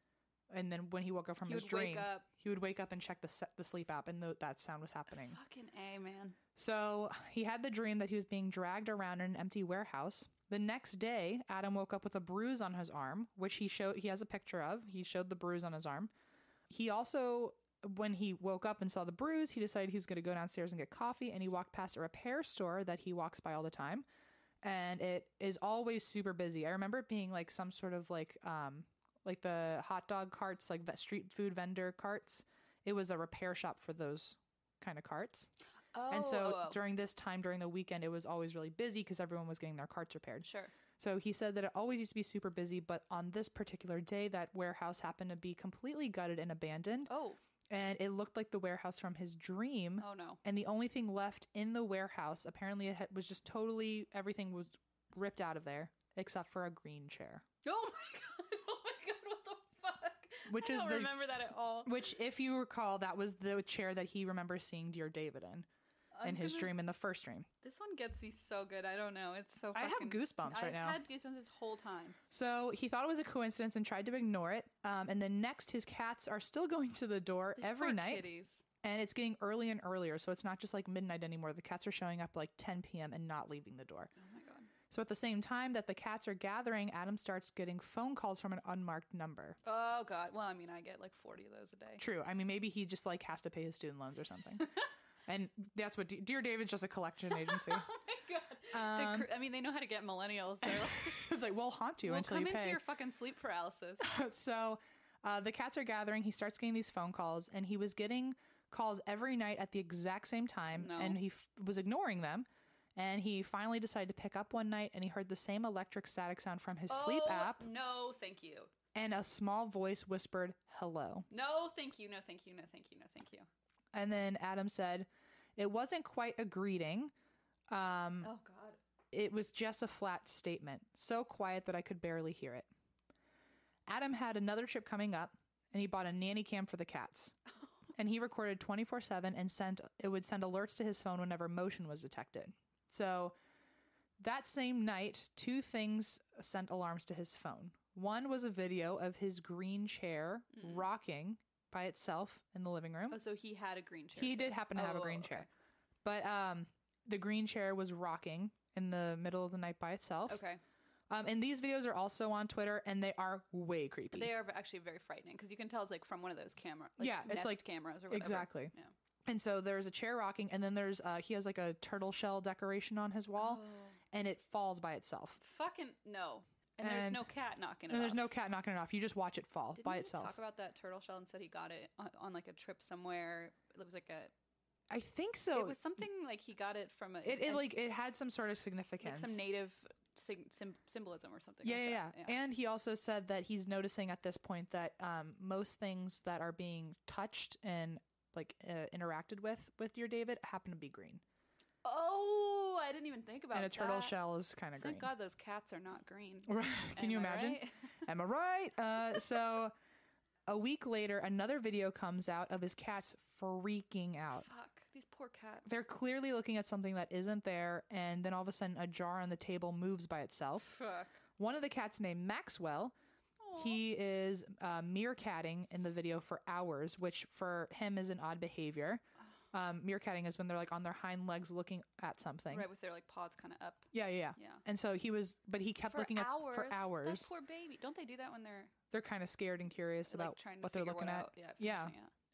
And then when he woke up from his dream, he would wake up and check the sleep app, and that sound was happening. Fucking A, man. So he had the dream that he was being dragged around in an empty warehouse. The next day, Adam woke up with a bruise on his arm, which he has a picture of. He showed the bruise on his arm. He also when he woke up and saw the bruise, he decided he was going to go downstairs and get coffee, and he walked past a repair store that he walks by all the time, and it is always super busy. I remember it being like some sort of like the hot dog carts, like street food vendor carts. It was a repair shop for those kind of carts. And so during this time, during the weekend, it was always really busy because everyone was getting their carts repaired. Sure. So he said that it always used to be super busy, but on this particular day, that warehouse happened to be completely gutted and abandoned. Oh. And it looked like the warehouse from his dream. Oh, no. And the only thing left in the warehouse, apparently it was just totally, everything was ripped out of there, except for a green chair. Oh, my God. Oh, my God. What the fuck? Which I is don't remember that at all. Which, if you recall, that was the chair that he remembers seeing Dear David in his dream, in the first dream. This one gets me so good. I don't know. It's so fucking... I have goosebumps right now. I've had goosebumps this whole time. So he thought it was a coincidence and tried to ignore it. And then next, his cats are still going to the door These every poor night. Kitties. And it's getting early and earlier. So it's not just like midnight anymore. The cats are showing up like 10 p.m. and not leaving the door. Oh, my God. So at the same time that the cats are gathering, Adam starts getting phone calls from an unmarked number. Oh, God. Well, I mean, I get like 40 of those a day. True. I mean, maybe he just like has to pay his student loans or something. And that's what Dear David's just a collection agency. Oh my God. I mean, they know how to get millennials. They're like, it's like, we'll haunt you we'll until you come pay. into your fucking sleep paralysis. So the cats are gathering. He starts getting these phone calls, and he was getting calls every night at the exact same time, and he was ignoring them. And he finally decided to pick up one night, and he heard the same electric static sound from his sleep app. No, thank you. And a small voice whispered, "Hello." No, thank you. No, thank you. No, thank you. No, thank you. And then Adam said, it wasn't quite a greeting. Oh, God. It was just a flat statement, so quiet that I could barely hear it. Adam had another trip coming up, and he bought a nanny cam for the cats. And he recorded 24/7 and it would send alerts to his phone whenever motion was detected. So that same night, two things sent alarms to his phone. One was a video of his green chair rocking by itself in the living room. Oh, so he had a green chair. He did happen to have a green chair. But the green chair was rocking in the middle of the night by itself. Okay. And these videos are also on Twitter, and they are way creepy. They are actually very frightening because you can tell it's like from one of those it's Nest like cameras or whatever. Exactly. Yeah. And so there's a chair rocking, and then there's he has like a turtle shell decoration on his wall, and it falls by itself. Fucking no. And there's no cat knocking it off. And there's no cat knocking it off. You just watch it fall by itself. Talk about that turtle shell and said he got it on like a trip somewhere. It was like I think so. It was something like he got it from it had some sort of significance. Like some native symbolism or something. Yeah. And he also said that he's noticing at this point that most things that are being touched and like interacted with Dear David happen to be green. Oh, I didn't even think about that. And a turtle shell is kind of green. Thank God those cats are not green. Right. Can you imagine? Right? Am I right? So a week later, another video comes out of his cats freaking out. Fuck, these poor cats. They're clearly looking at something that isn't there, and then all of a sudden a jar on the table moves by itself. Fuck. One of the cats named Maxwell, he is meerkatting in the video for hours, which for him is an odd behavior. Meerkatting is when they're like on their hind legs looking at something. Right, with their like paws kind of up. Yeah. And so he kept looking at for hours. That poor baby. Don't they do that when they're kind of scared and curious about what they're looking at? Yeah.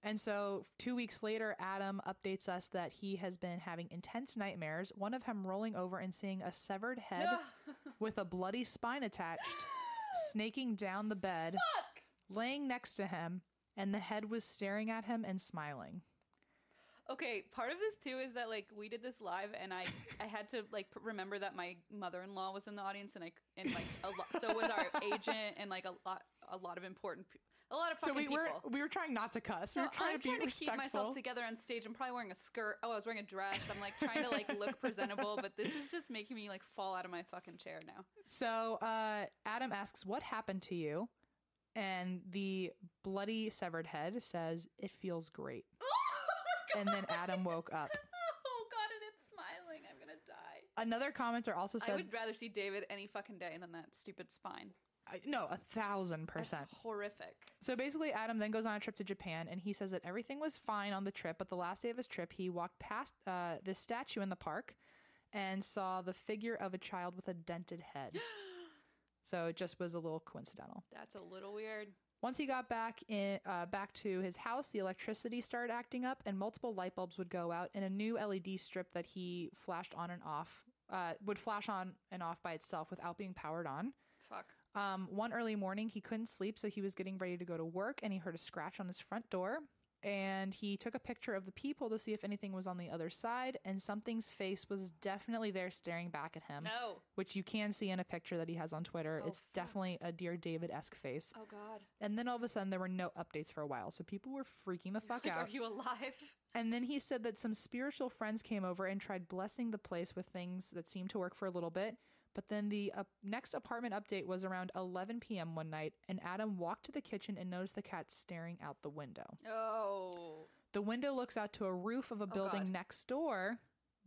And so 2 weeks later, Adam updates us that he has been having intense nightmares, one of him rolling over and seeing a severed head with a bloody spine attached, snaking down the bed, laying next to him, and the head was staring at him and smiling. Okay, part of this too is that like we did this live, and I had to like remember that my mother-in-law was in the audience, and so was our agent, and like a lot of important a lot of fucking people. So we were trying not to cuss. We were trying to be respectful. Keep myself together on stage. I'm probably wearing a skirt. Oh, I was wearing a dress. I'm like trying to like look presentable, but this is just making me like fall out of my fucking chair now. So Adam asks, "What happened to you?" And the bloody severed head says, "It feels great." And then Adam woke up. Oh, God, and it's smiling. I'm going to die. Another commenter also said... I would rather see David any fucking day than that stupid spine. No, 1,000%. That's horrific. So basically, Adam then goes on a trip to Japan, and he says that everything was fine on the trip, but the last day of his trip, he walked past this statue in the park and saw the figure of a child with a dented head. So it just was a little coincidental. That's a little weird. Once he got back to his house, the electricity started acting up and multiple light bulbs would go out, and a new LED strip that he flashed on and off would flash on and off by itself without being powered on. Fuck. One early morning, he couldn't sleep, so he was getting ready to go to work, and he heard a scratch on his front door. And he took a picture of the peephole to see if anything was on the other side, and something's face was definitely there staring back at him. No. Which you can see in a picture that he has on Twitter. Oh, it's fuck. definitely a Dear David-esque face. Oh, God. And then all of a sudden, there were no updates for a while, so people were freaking the fuck Like, out. are you alive? And then he said that some spiritual friends came over and tried blessing the place with things that seemed to work for a little bit. But then the next apartment update was around 11 p.m. one night, and Adam walked to the kitchen and noticed the cat staring out the window. Oh. The window looks out to a roof of a building God. next door,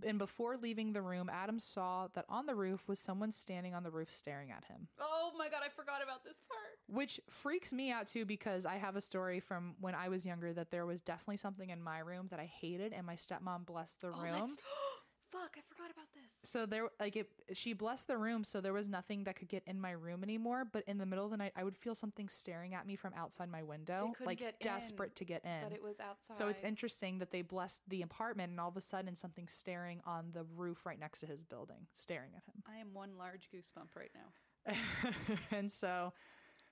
and before leaving the room, Adam saw that on the roof was someone standing on the roof staring at him. Oh my God, I forgot about this part. Which freaks me out too, because I have a story from when I was younger that there was definitely something in my room that I hated, and my stepmom blessed the room. Fuck, I forgot about this. So she blessed the room, so there was nothing that could get in my room anymore. But in the middle of the night, I would feel something staring at me from outside my window, It couldn't like get desperate in, to get in. But it was outside. So it's interesting that they blessed the apartment, and all of a sudden, something's staring on the roof right next to his building, staring at him. I am one large goosebump right now. And so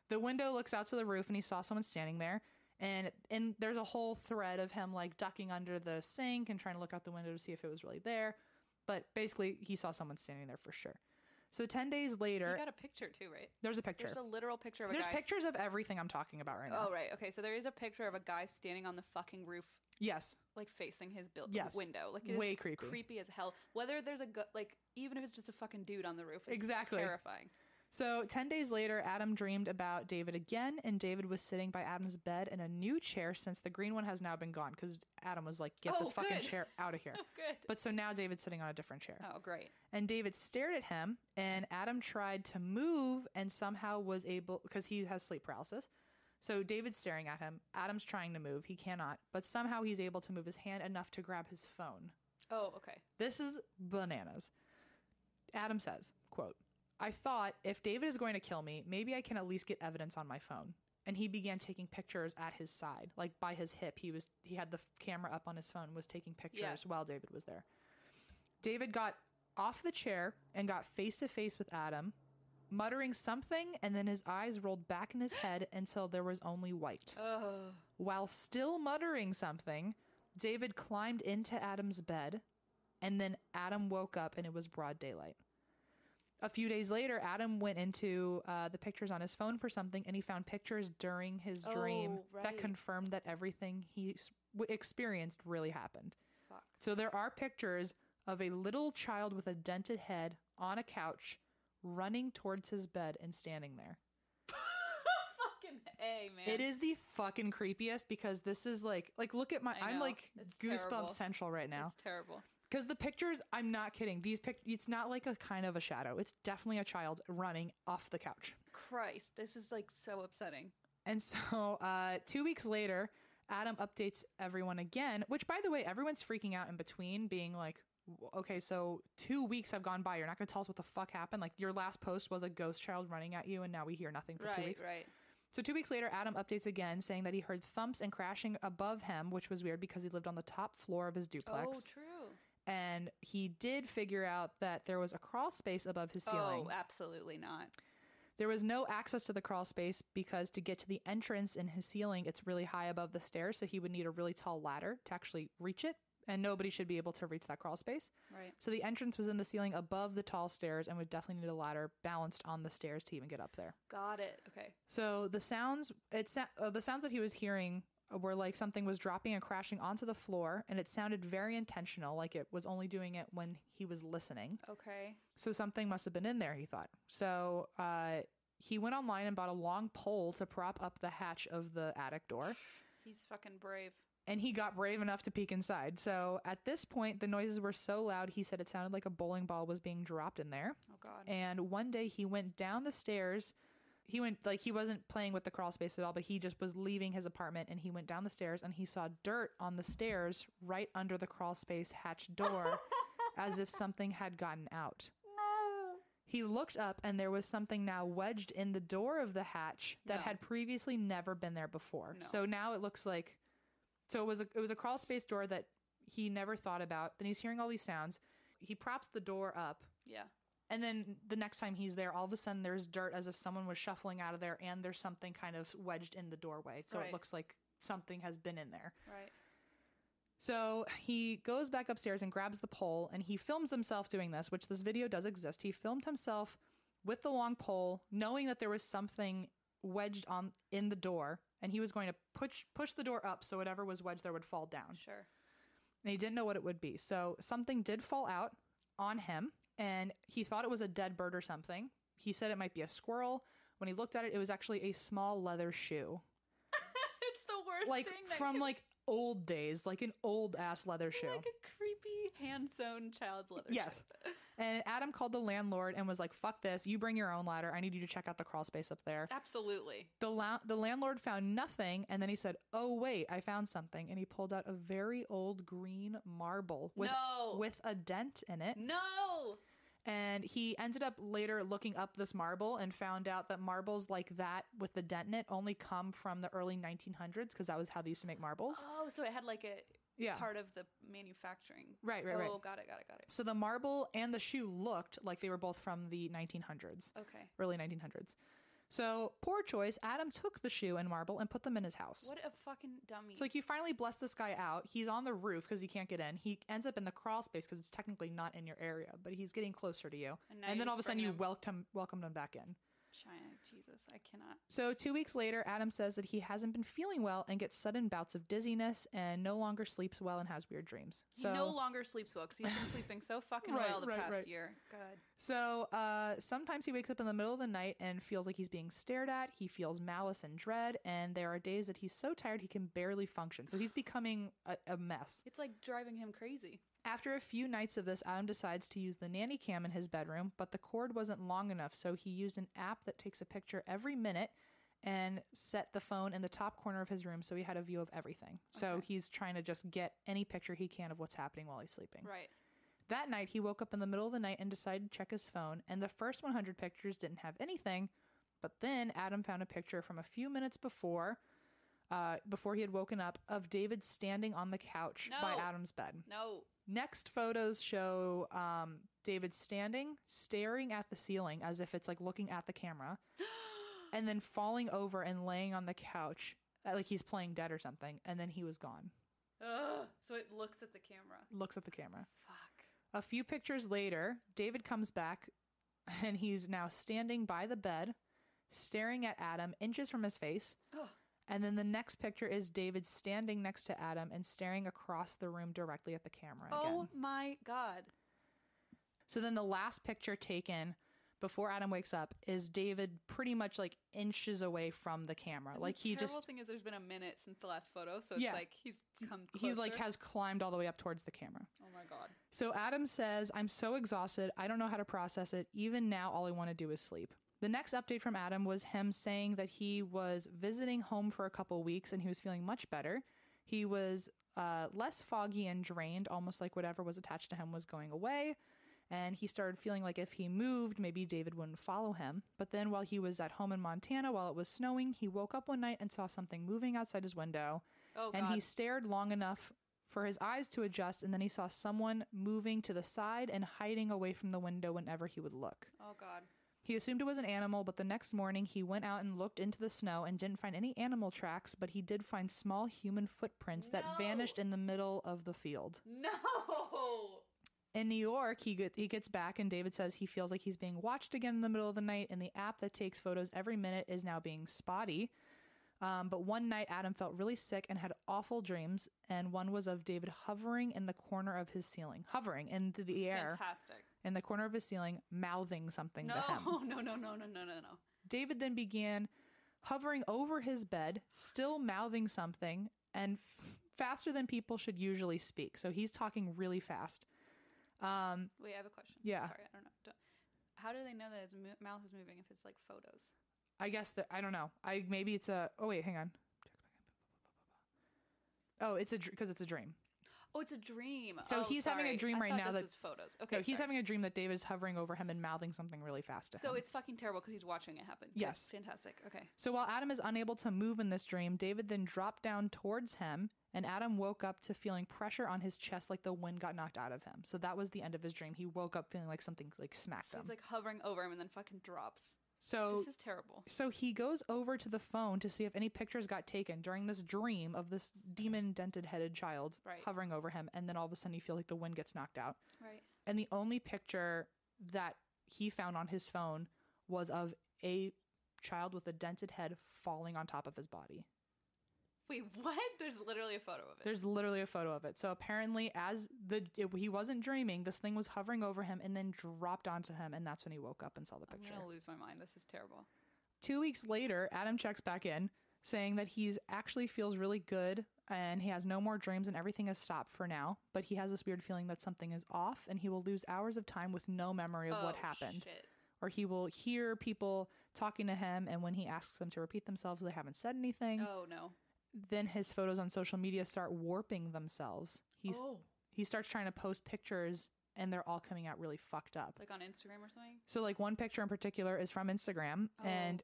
the window looks out to the roof, and he saw someone standing there. And there's a whole thread of him like ducking under the sink and trying to look out the window to see if it was really there. But basically, he saw someone standing there for sure. So 10 days later... You got a picture too, right? There's a picture. There's a literal picture of a guy. There's guy. pictures of everything I'm talking about right now. Oh, right. Okay, so there is a picture of a guy standing on the fucking roof. Yes. Like facing his window. Like, Way is creepy. Creepy as hell. Whether there's even if it's just a fucking dude on the roof, it's exactly terrifying. So 10 days later, Adam dreamed about David again, and David was sitting by Adam's bed in a new chair since the green one has now been gone, because Adam was like, get this fucking chair out of here. Oh, good. But so now David's sitting on a different chair. Oh, great. And David stared at him, and Adam tried to move and somehow was able, because he has sleep paralysis. So David's staring at him. Adam's trying to move. He cannot. But somehow he's able to move his hand enough to grab his phone. Oh, okay. This is bananas. Adam says, quote, I thought, if David is going to kill me, maybe I can at least get evidence on my phone. And he began taking pictures at his side, like by his hip. He had the camera up on his phone, was taking pictures while David was there. David got off the chair and got face to face with Adam, muttering something, and then his eyes rolled back in his head until there was only white. Oh. While still muttering something, David climbed into Adam's bed, and then Adam woke up and it was broad daylight. A few days later, Adam went into the pictures on his phone for something, and he found pictures during his dream that confirmed that everything he experienced really happened. Fuck. So there are pictures of a little child with a dented head on a couch running towards his bed and standing there. Fucking A, man. It is the fucking creepiest, because this is like look at I'm like It's goosebump terrible. central right now. It's terrible. Because the pictures, I'm not kidding. It's not like a kind of a shadow. It's definitely a child running off the couch. Christ, this is like so upsetting. And so 2 weeks later, Adam updates everyone again, which, by the way, everyone's freaking out in between, being like, okay, so 2 weeks have gone by. You're not going to tell us what the fuck happened? Like, your last post was a ghost child running at you, and now we hear nothing for 2 weeks. Right. So 2 weeks later, Adam updates again, saying that he heard thumps and crashing above him, which was weird because he lived on the top floor of his duplex. Oh, true. And he did figure out that there was a crawl space above his ceiling. Oh, absolutely not. There was no access to the crawl space because to get to the entrance in his ceiling, it's really high above the stairs, so he would need a really tall ladder to actually reach it, and nobody should be able to reach that crawl space. Right. So the entrance was in the ceiling above the tall stairs and would definitely need a ladder balanced on the stairs to even get up there. Got it. Okay. So the sounds that he was hearing where like something was dropping and crashing onto the floor, and it sounded very intentional, like it was only doing it when he was listening. Okay. So something must have been in there, he thought. So he went online and bought a long pole to prop up the hatch of the attic door. He's fucking brave. And he got brave enough to peek inside. So at this point, the noises were so loud, he said it sounded like a bowling ball was being dropped in there. Oh, God. And one day he went down the stairs. He wasn't playing with the crawl space at all, but he just was leaving his apartment, and he went down the stairs and he saw dirt on the stairs right under the crawl space hatch door as if something had gotten out. No. He looked up and there was something now wedged in the door of the hatch that No. had previously never been there before. No. So now it looks like, so it was a crawl space door that he never thought about. Then he's hearing all these sounds. He props the door up. Yeah. And then the next time he's there, all of a sudden there's dirt as if someone was shuffling out of there, and there's something kind of wedged in the doorway. So Right. it looks like something has been in there. Right. So he goes back upstairs and grabs the pole, and he films himself doing this, which this video does exist. He filmed himself with the long pole, knowing that there was something wedged in the door, and he was going to push the door up so whatever was wedged there would fall down. Sure. And he didn't know what it would be. So something did fall out on him, and he thought it was a dead bird or something. He said it might be a squirrel. When he looked at it, it was actually a small leather shoe. It's the worst Like thing. That from could- like old days, like an old ass leather shoe. like a creepy hand-sewn child's leather. Yes. shoe. And Adam called the landlord and was like, fuck this. You bring your own ladder. I need you to check out the crawl space up there. Absolutely. The landlord found nothing. And then he said, oh, wait, I found something. And he pulled out a very old green marble with a dent in it. No. And he ended up later looking up this marble and found out that marbles like that with the dent in it only come from the early 1900s, because that was how they used to make marbles. Oh, so it had like a Yeah. part of the manufacturing. Right. Oh, got it. So the marble and the shoe looked like they were both from the 1900s, Okay. early 1900s. So poor choice. Adam took the shoe and marble and put them in his house. What a fucking dummy. So like you finally bless this guy out. He's on the roof because he can't get in. He ends up in the crawl space because it's technically not in your area, but he's getting closer to you. And now And you then all of a just sudden bring you him- welcomed him back in. China, Jesus, I cannot. So 2 weeks later, Adam says that he hasn't been feeling well and gets sudden bouts of dizziness and no longer sleeps well and has weird dreams. So He no longer sleeps well because he's been sleeping so fucking Right, well the right, past right. year. God. So sometimes he wakes up in the middle of the night and feels like he's being stared at. He feels malice and dread, and there are days that he's so tired he can barely function. So he's becoming a mess. It's like driving him crazy. After a few nights of this, Adam decides to use the nanny cam in his bedroom, but the cord wasn't long enough, so he used an app that takes a picture every minute and set the phone in the top corner of his room so he had a view of everything. So Okay. he's trying to just get any picture he can of what's happening while he's sleeping. Right. That night, he woke up in the middle of the night and decided to check his phone, and the first 100 pictures didn't have anything, but then Adam found a picture from a few minutes before he had woken up, of David standing on the couch by No. Adam's bed. No. Next photos show David standing, staring at the ceiling as if it's like looking at the camera, and then falling over and laying on the couch like he's playing dead or something, and then he was gone. Ugh. So it looks at the camera. Looks at the camera. Fuck. A few pictures later, David comes back, and he's now standing by the bed, staring at Adam inches from his face. Ugh. And then the next picture is David standing next to Adam and staring across the room directly at the camera again. Oh my God. So then the last picture taken before Adam wakes up is David pretty much like inches away from the camera. And Like the he terrible just, thing is there's been a minute since the last photo, so it's Yeah. like he's come closer. he like has climbed all the way up towards the camera. Oh my God. So Adam says, I'm so exhausted. I don't know how to process it. Even now, all I want to do is sleep. The next update from Adam was him saying that he was visiting home for a couple weeks and he was feeling much better. He was less foggy and drained, almost like whatever was attached to him was going away. And he started feeling like if he moved, maybe David wouldn't follow him. But then while he was at home in Montana, while it was snowing, he woke up one night and saw something moving outside his window. Oh And God. he stared long enough for his eyes to adjust, and then he saw someone moving to the side and hiding away from the window whenever he would look. Oh God. He assumed it was an animal, but the next morning he went out and looked into the snow and didn't find any animal tracks, but he did find small human footprints that No. vanished in the middle of the field. No. In New York, he gets back, and David says he feels like he's being watched again in the middle of the night, and the app that takes photos every minute is now being spotty. But one night, Adam felt really sick and had awful dreams, and one was of David hovering in the corner of his ceiling, hovering into the air Fantastic. in the corner of his ceiling, mouthing something No. to him. No. David then began hovering over his bed, still mouthing something, and faster than people should usually speak. So he's talking really fast. Wait, I have a question. Yeah. Sorry, I don't know. How do they know that his mouth is moving if it's like photos? I guess that, I don't know. Maybe it's a, oh wait, hang on. Oh, it's because it's a dream. Oh, it's a dream. So he's having a dream right now this that was photos. Okay, no, he's sorry. having a dream that David's hovering over him and mouthing something really fast to him. So it's fucking terrible because he's watching it happen. Yes. Fantastic. Okay. So while Adam is unable to move in this dream, David then dropped down towards him, and Adam woke up to feeling pressure on his chest like the wind got knocked out of him. So that was the end of his dream. He woke up feeling like something like smacked him. He's like hovering over him and then fucking drops. So This is terrible. So he goes over to the phone to see if any pictures got taken during this dream of this demon dented headed child Right. hovering over him, and then all of a sudden you feel like the wind gets knocked out. Right. And the only picture that he found on his phone was of a child with a dented head falling on top of his body. Wait, what? There's literally a photo of it. There's literally a photo of it. So apparently he wasn't dreaming, this thing was hovering over him and then dropped onto him, and that's when he woke up and saw the picture. I'm gonna lose my mind. This is terrible. 2 weeks later, Adam checks back in, saying that he's actually feels really good and he has no more dreams and everything has stopped for now. But he has this weird feeling that something is off and he will lose hours of time with no memory of what happened. Shit. Or he will hear people talking to him, and when he asks them to repeat themselves, they haven't said anything. Oh no. Then his photos on social media start warping themselves. He starts trying to post pictures and they're all coming out really fucked up. Like on Instagram or something? So like one picture in particular is from Instagram, and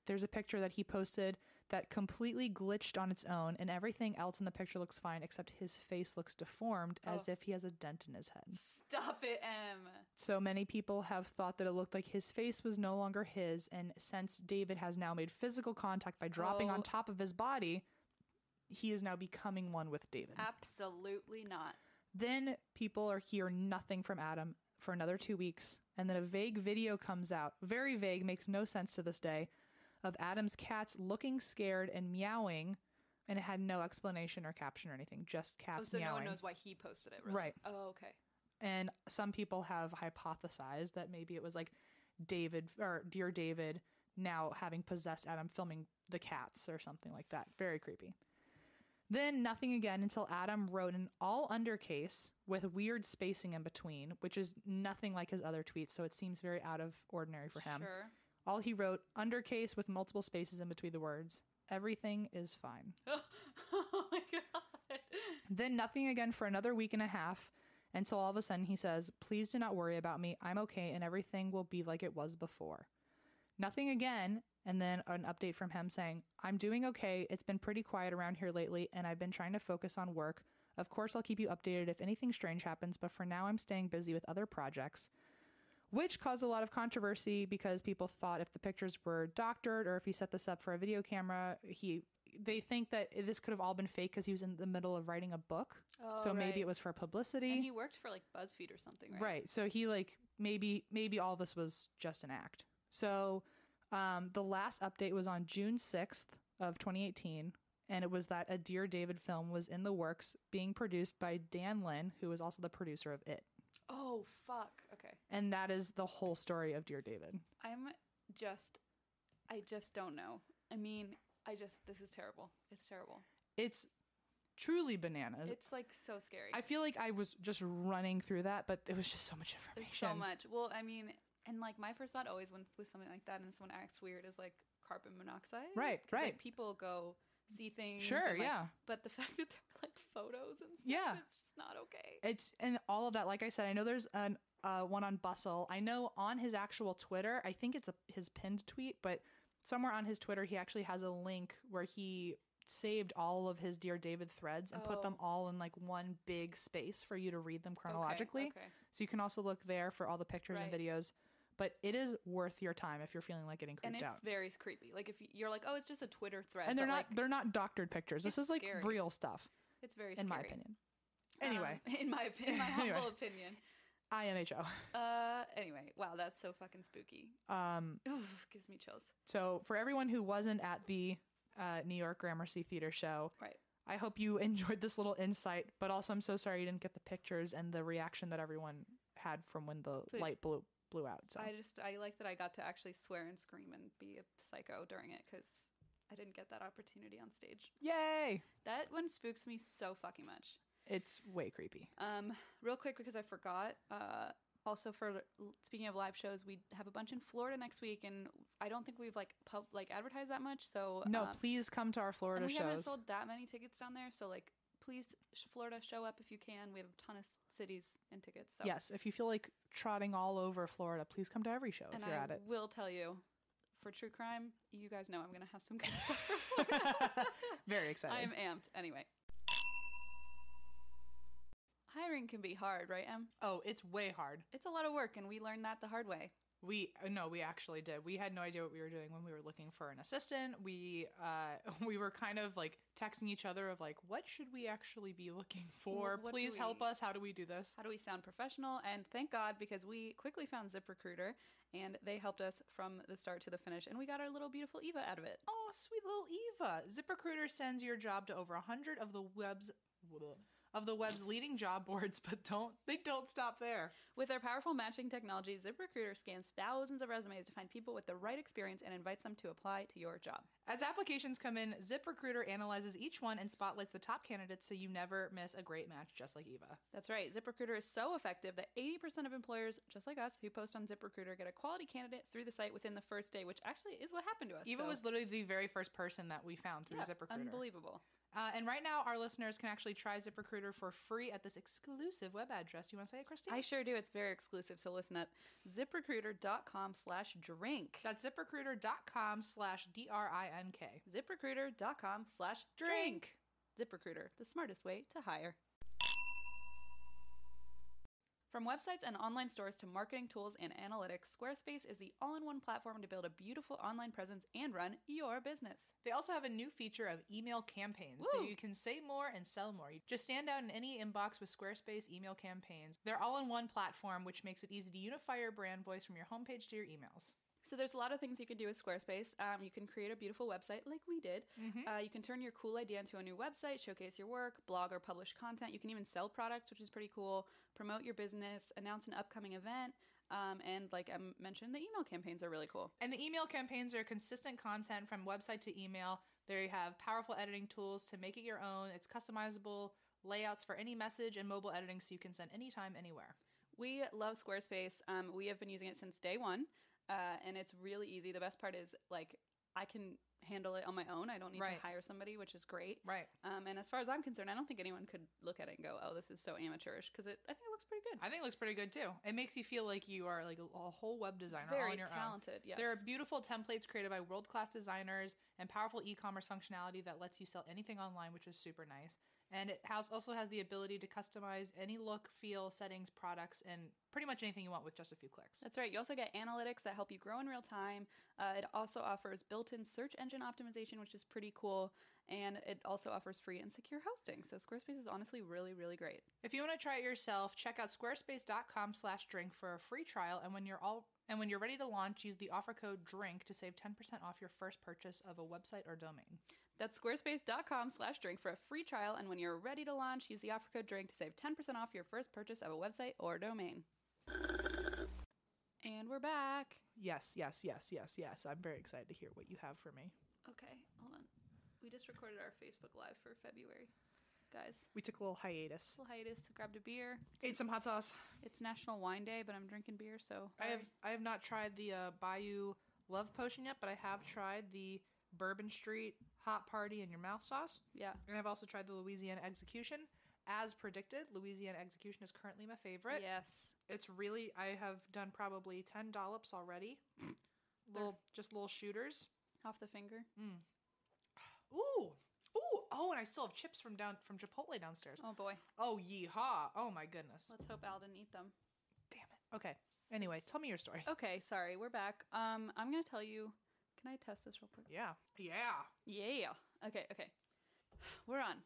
there's a picture that he posted that completely glitched on its own, and everything else in the picture looks fine except his face looks deformed as if he has a dent in his head. Stop it, Em. So many people have thought that it looked like his face was no longer his, and since David has now made physical contact by dropping on top of his body, he is now becoming one with David. Absolutely not. Then people hear nothing from Adam for another 2 weeks, and then a vague video comes out, very vague, makes no sense to this day, of Adam's cats looking scared and meowing, and it had no explanation or caption or anything, just cats so meowing. no one knows why he posted it, really? Right. Oh, okay. And some people have hypothesized that maybe it was like David, or Dear David, now having possessed Adam, filming the cats or something like that. Very creepy. Then nothing again until Adam wrote an all undercase with weird spacing in between, which is nothing like his other tweets, so it seems very out of ordinary for him. Sure. All he wrote, undercase with multiple spaces in between the words. Everything is fine. Oh my god. Then nothing again for another week and a half until all of a sudden he says, please do not worry about me. I'm okay and everything will be like it was before. Nothing again. And then an update from him saying, I'm doing okay. It's been pretty quiet around here lately and I've been trying to focus on work. Of course, I'll keep you updated if anything strange happens, but for now I'm staying busy with other projects, which caused a lot of controversy because people thought if the pictures were doctored or if he set this up for a video camera, they think that this could have all been fake because he was in the middle of writing a book. Oh, so maybe right. it was for publicity. And he worked for like BuzzFeed or something, right? Right. So he maybe all this was just an act. So the last update was on June 6th of 2018. And it was that a Dear David film was in the works being produced by Dan Lin, who was also the producer of It. Oh, fuck. Okay. And that is the whole story of Dear David. I just don't know. I mean, this is terrible. It's terrible. It's truly bananas. It's like so scary. I feel like I was just running through that, but it was just so much There's information. so much. Well, I mean, and like my first thought always when with something like that and someone acts weird is like carbon monoxide. Right, 'Cause, right. Like, people go see things. Sure, and, like, yeah. But the fact that there were like photos and stuff, Yeah. it's just not okay. And all of that, like I said, I know there's one on Bustle. I know on his actual Twitter, I think it's his pinned tweet, but somewhere on his Twitter, he actually has a link where he saved all of his Dear David threads and put them all in like one big space for you to read them chronologically. Okay. So you can also look there for all the pictures and videos. But it is worth your time if you're feeling like getting creeped And out. it's very creepy. Like if you're like, oh, it's just a Twitter thread. And but they're not doctored pictures. This it's is like scary. real stuff. It's very in scary. my opinion. Anyway, in my Anyway. humble opinion. IMHO. Anyway, wow, that's so fucking spooky. Oof, gives me chills. So for everyone who wasn't at the New York Gramercy Theater show, Right. I hope you enjoyed this little insight, but also I'm so sorry you didn't get the pictures and the reaction that everyone had from when the light blew out. So I like that I got to actually swear and scream and be a psycho during it because I didn't get that opportunity on stage. Yay! That one spooks me so fucking much. It's way creepy. Real quick because I forgot. Also, for speaking of live shows, we have a bunch in Florida next week, and I don't think we've advertised that much. So No, please come to our Florida and we haven't shows. sold that many tickets down there. So please, Florida, show up if you can. We have a ton of cities and tickets. So. Yes, if you feel like trotting all over Florida, please come to every show if you're at it. And I will tell you, for true crime, you guys know I'm going to have some good stuff for Florida. Very excited. I am amped. Anyway. Hiring can be hard, right, Em? Oh, it's way hard. It's a lot of work, and we learned that the hard way. We actually did. We had no idea what we were doing when we were looking for an assistant. We were kind of like texting each other of like, what should we actually be looking for? Please help us. How do we do this? How do we sound professional? And thank God, because we quickly found ZipRecruiter, and they helped us from the start to the finish, and we got our little beautiful Eva out of it. Oh, sweet little Eva. ZipRecruiter sends your job to over 100 of the web's leading job boards, but they don't stop there. With their powerful matching technology, ZipRecruiter scans thousands of resumes to find people with the right experience and invites them to apply to your job. As applications come in, ZipRecruiter analyzes each one and spotlights the top candidates so you never miss a great match, just like Eva. That's right. ZipRecruiter is so effective that 80% of employers, just like us, who post on ZipRecruiter get a quality candidate through the site within the first day, which actually is what happened to us. Eva was literally the very first person that we found through ZipRecruiter. Unbelievable. And right now, our listeners can actually try ZipRecruiter for free at this exclusive web address. You want to say it, Christy? I sure do. It's very exclusive, so listen up. ZipRecruiter.com/drink. That's ZipRecruiter.com/DRINK. ZipRecruiter.com/drink. ZipRecruiter, the smartest way to hire. From websites and online stores to marketing tools and analytics, Squarespace is the all-in-one platform to build a beautiful online presence and run your business. They also have a new feature of email campaigns, so you can say more and sell more. You just stand out in any inbox with Squarespace email campaigns. They're all-in-one platform, which makes it easy to unify your brand voice from your homepage to your emails. So there's a lot of things you can do with Squarespace. You can create a beautiful website like we did. You can turn your cool idea into a new website, showcase your work, blog or publish content. You can even sell products, which is pretty cool, promote your business, announce an upcoming event, and like I mentioned, the email campaigns are really cool. And the email campaigns are consistent content from website to email. They have powerful editing tools to make it your own. It's customizable layouts for any message and mobile editing so you can send anytime, anywhere. We love Squarespace. We have been using it since day one. And it's really easy. The best part is, like, I can handle it on my own. I don't need to hire somebody, which is great. Right. And as far as I'm concerned, I don't think anyone could look at it and go, oh, this is so amateurish, because I think it looks pretty good. I think it looks pretty good, too. It makes you feel like you are, like, a whole web designer all on your own. Very talented, yes. There are beautiful templates created by world-class designers and powerful e-commerce functionality that lets you sell anything online, which is super nice. And it also has the ability to customize any look, feel, settings, products, and pretty much anything you want with just a few clicks. That's right. You also get analytics that help you grow in real time. It also offers built-in search engine optimization, which is pretty cool. And it also offers free and secure hosting. So Squarespace is honestly really, really great. If you want to try it yourself, check out squarespace.com/drink for a free trial. And when you're ready to launch, use the offer code DRINK to save 10% off your first purchase of a website or domain. That's squarespace.com/drink for a free trial. And when you're ready to launch, use the offer code DRINK to save 10% off your first purchase of a website or domain. And we're back. Yes. I'm very excited to hear what you have for me. Okay, hold on. We just recorded our Facebook Live for February. Guys. We took a little hiatus. Grabbed a beer. Ate some hot sauce. It's National Wine Day, but I'm drinking beer, so... I have not tried the Bayou Love Potion yet, but I have tried the Bourbon Street Hot Party in Your Mouth sauce. Yeah. And I've also tried the Louisiana Execution. As predicted, Louisiana Execution is currently my favorite. Yes. It's really, I have done probably 10 dollops already. Little shooters. Off the finger. Ooh. Oh, and I still have chips from Chipotle downstairs. Oh, boy. Oh, yeehaw. Oh, my goodness. Let's hope Al didn't eat them. Damn it. Okay. Anyway, tell me your story. Okay, sorry. We're back. I'm going to tell you... Can I test this real quick? Yeah. Okay. We're on.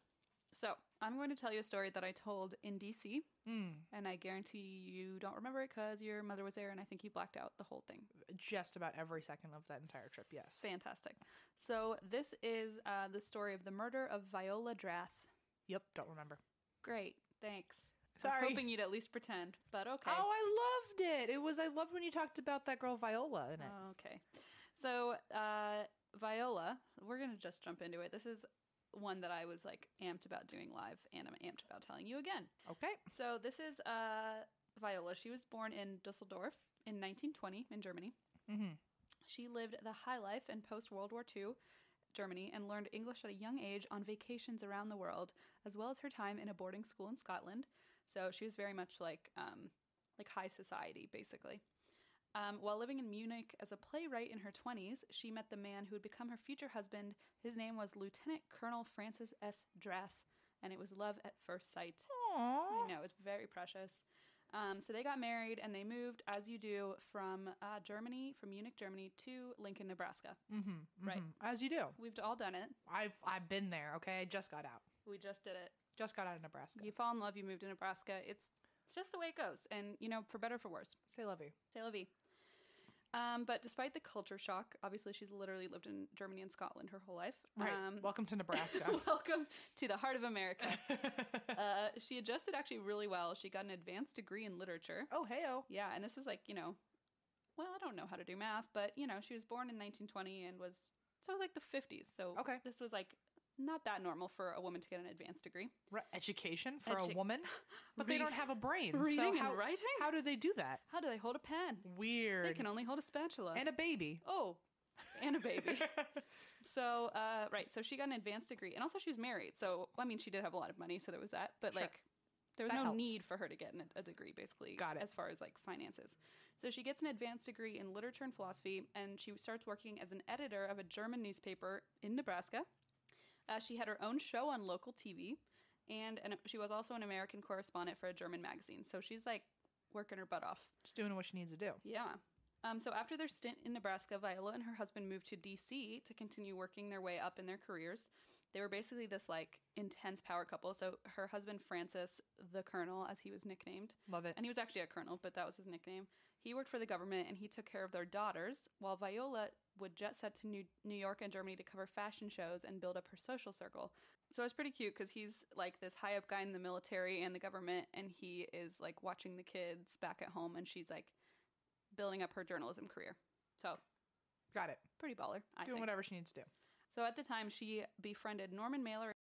So, I'm going to tell you a story that I told in D.C., and I guarantee you don't remember it because your mother was there, and I think you blacked out the whole thing. Just about every second of that entire trip, yes. Fantastic. So, this is the story of the murder of Viola Drath. Yep, don't remember. Great, thanks. Sorry. I was hoping you'd at least pretend, but okay. Oh, I loved it. I loved when you talked about that girl Viola in it. Okay. So, Viola, we're going to just jump into it. This is one that I was like amped about doing live, and I'm amped about telling you again. Okay. So this is Viola. She was born in Dusseldorf in 1920 in Germany. Mm-hmm. She lived the high life in post-World War II, Germany and learned English at a young age on vacations around the world, as well as her time in a boarding school in Scotland. So she was very much like high society, basically. While living in Munich as a playwright in her 20s, she met the man who would become her future husband. His name was Lieutenant Colonel Francis S. Drath, and it was love at first sight. Aww. I know, it's very precious. So they got married, and they moved, as you do, from Munich, Germany, to Lincoln, Nebraska. Right. As you do. We've all done it. I've been there, okay? I just got out. We just did it. Just got out of Nebraska. You fall in love, you move to Nebraska. It's just the way it goes. And, for better or for worse. C'est la vie. C'est la vie. But despite the culture shock, obviously she's literally lived in Germany and Scotland her whole life. Right. Welcome to Nebraska. Welcome to the heart of America. She adjusted actually really well. She got an advanced degree in literature. Oh, hey-o. Yeah, and this is like, well, I don't know how to do math, but, she was born in 1920 and it was like the 50s. So okay. This was like not that normal for a woman to get an advanced degree. Education for a woman? But they don't have a brain. Reading and writing? How do they do that? How do they hold a pen? Weird. They can only hold a spatula. And a baby. Oh, and a baby. So, so she got an advanced degree. And also she was married. So, she did have a lot of money, so there was that. But, sure. There was that no helps. need for her to get a degree, basically. Got it. As far as, finances. So she gets an advanced degree in literature and philosophy, and she starts working as an editor of a German newspaper in Nebraska. She had her own show on local TV, and she was also an American correspondent for a German magazine. So she's, working her butt off. Just doing what she needs to do. Yeah. So after their stint in Nebraska, Viola and her husband moved to D.C. to continue working their way up in their careers. They were basically this, intense power couple. So her husband, Francis, the Colonel, as he was nicknamed. Love it. And he was actually a colonel, but that was his nickname. He worked for the government, and he took care of their daughters, while Viola would jet set to New York and Germany to cover fashion shows and build up her social circle. So it's pretty cute because he's, this high-up guy in the military and the government, and he is, watching the kids back at home, and she's, building up her journalism career. So, got it. Pretty baller, I think. Doing whatever she needs to do. So at the time, she befriended Norman Mailer,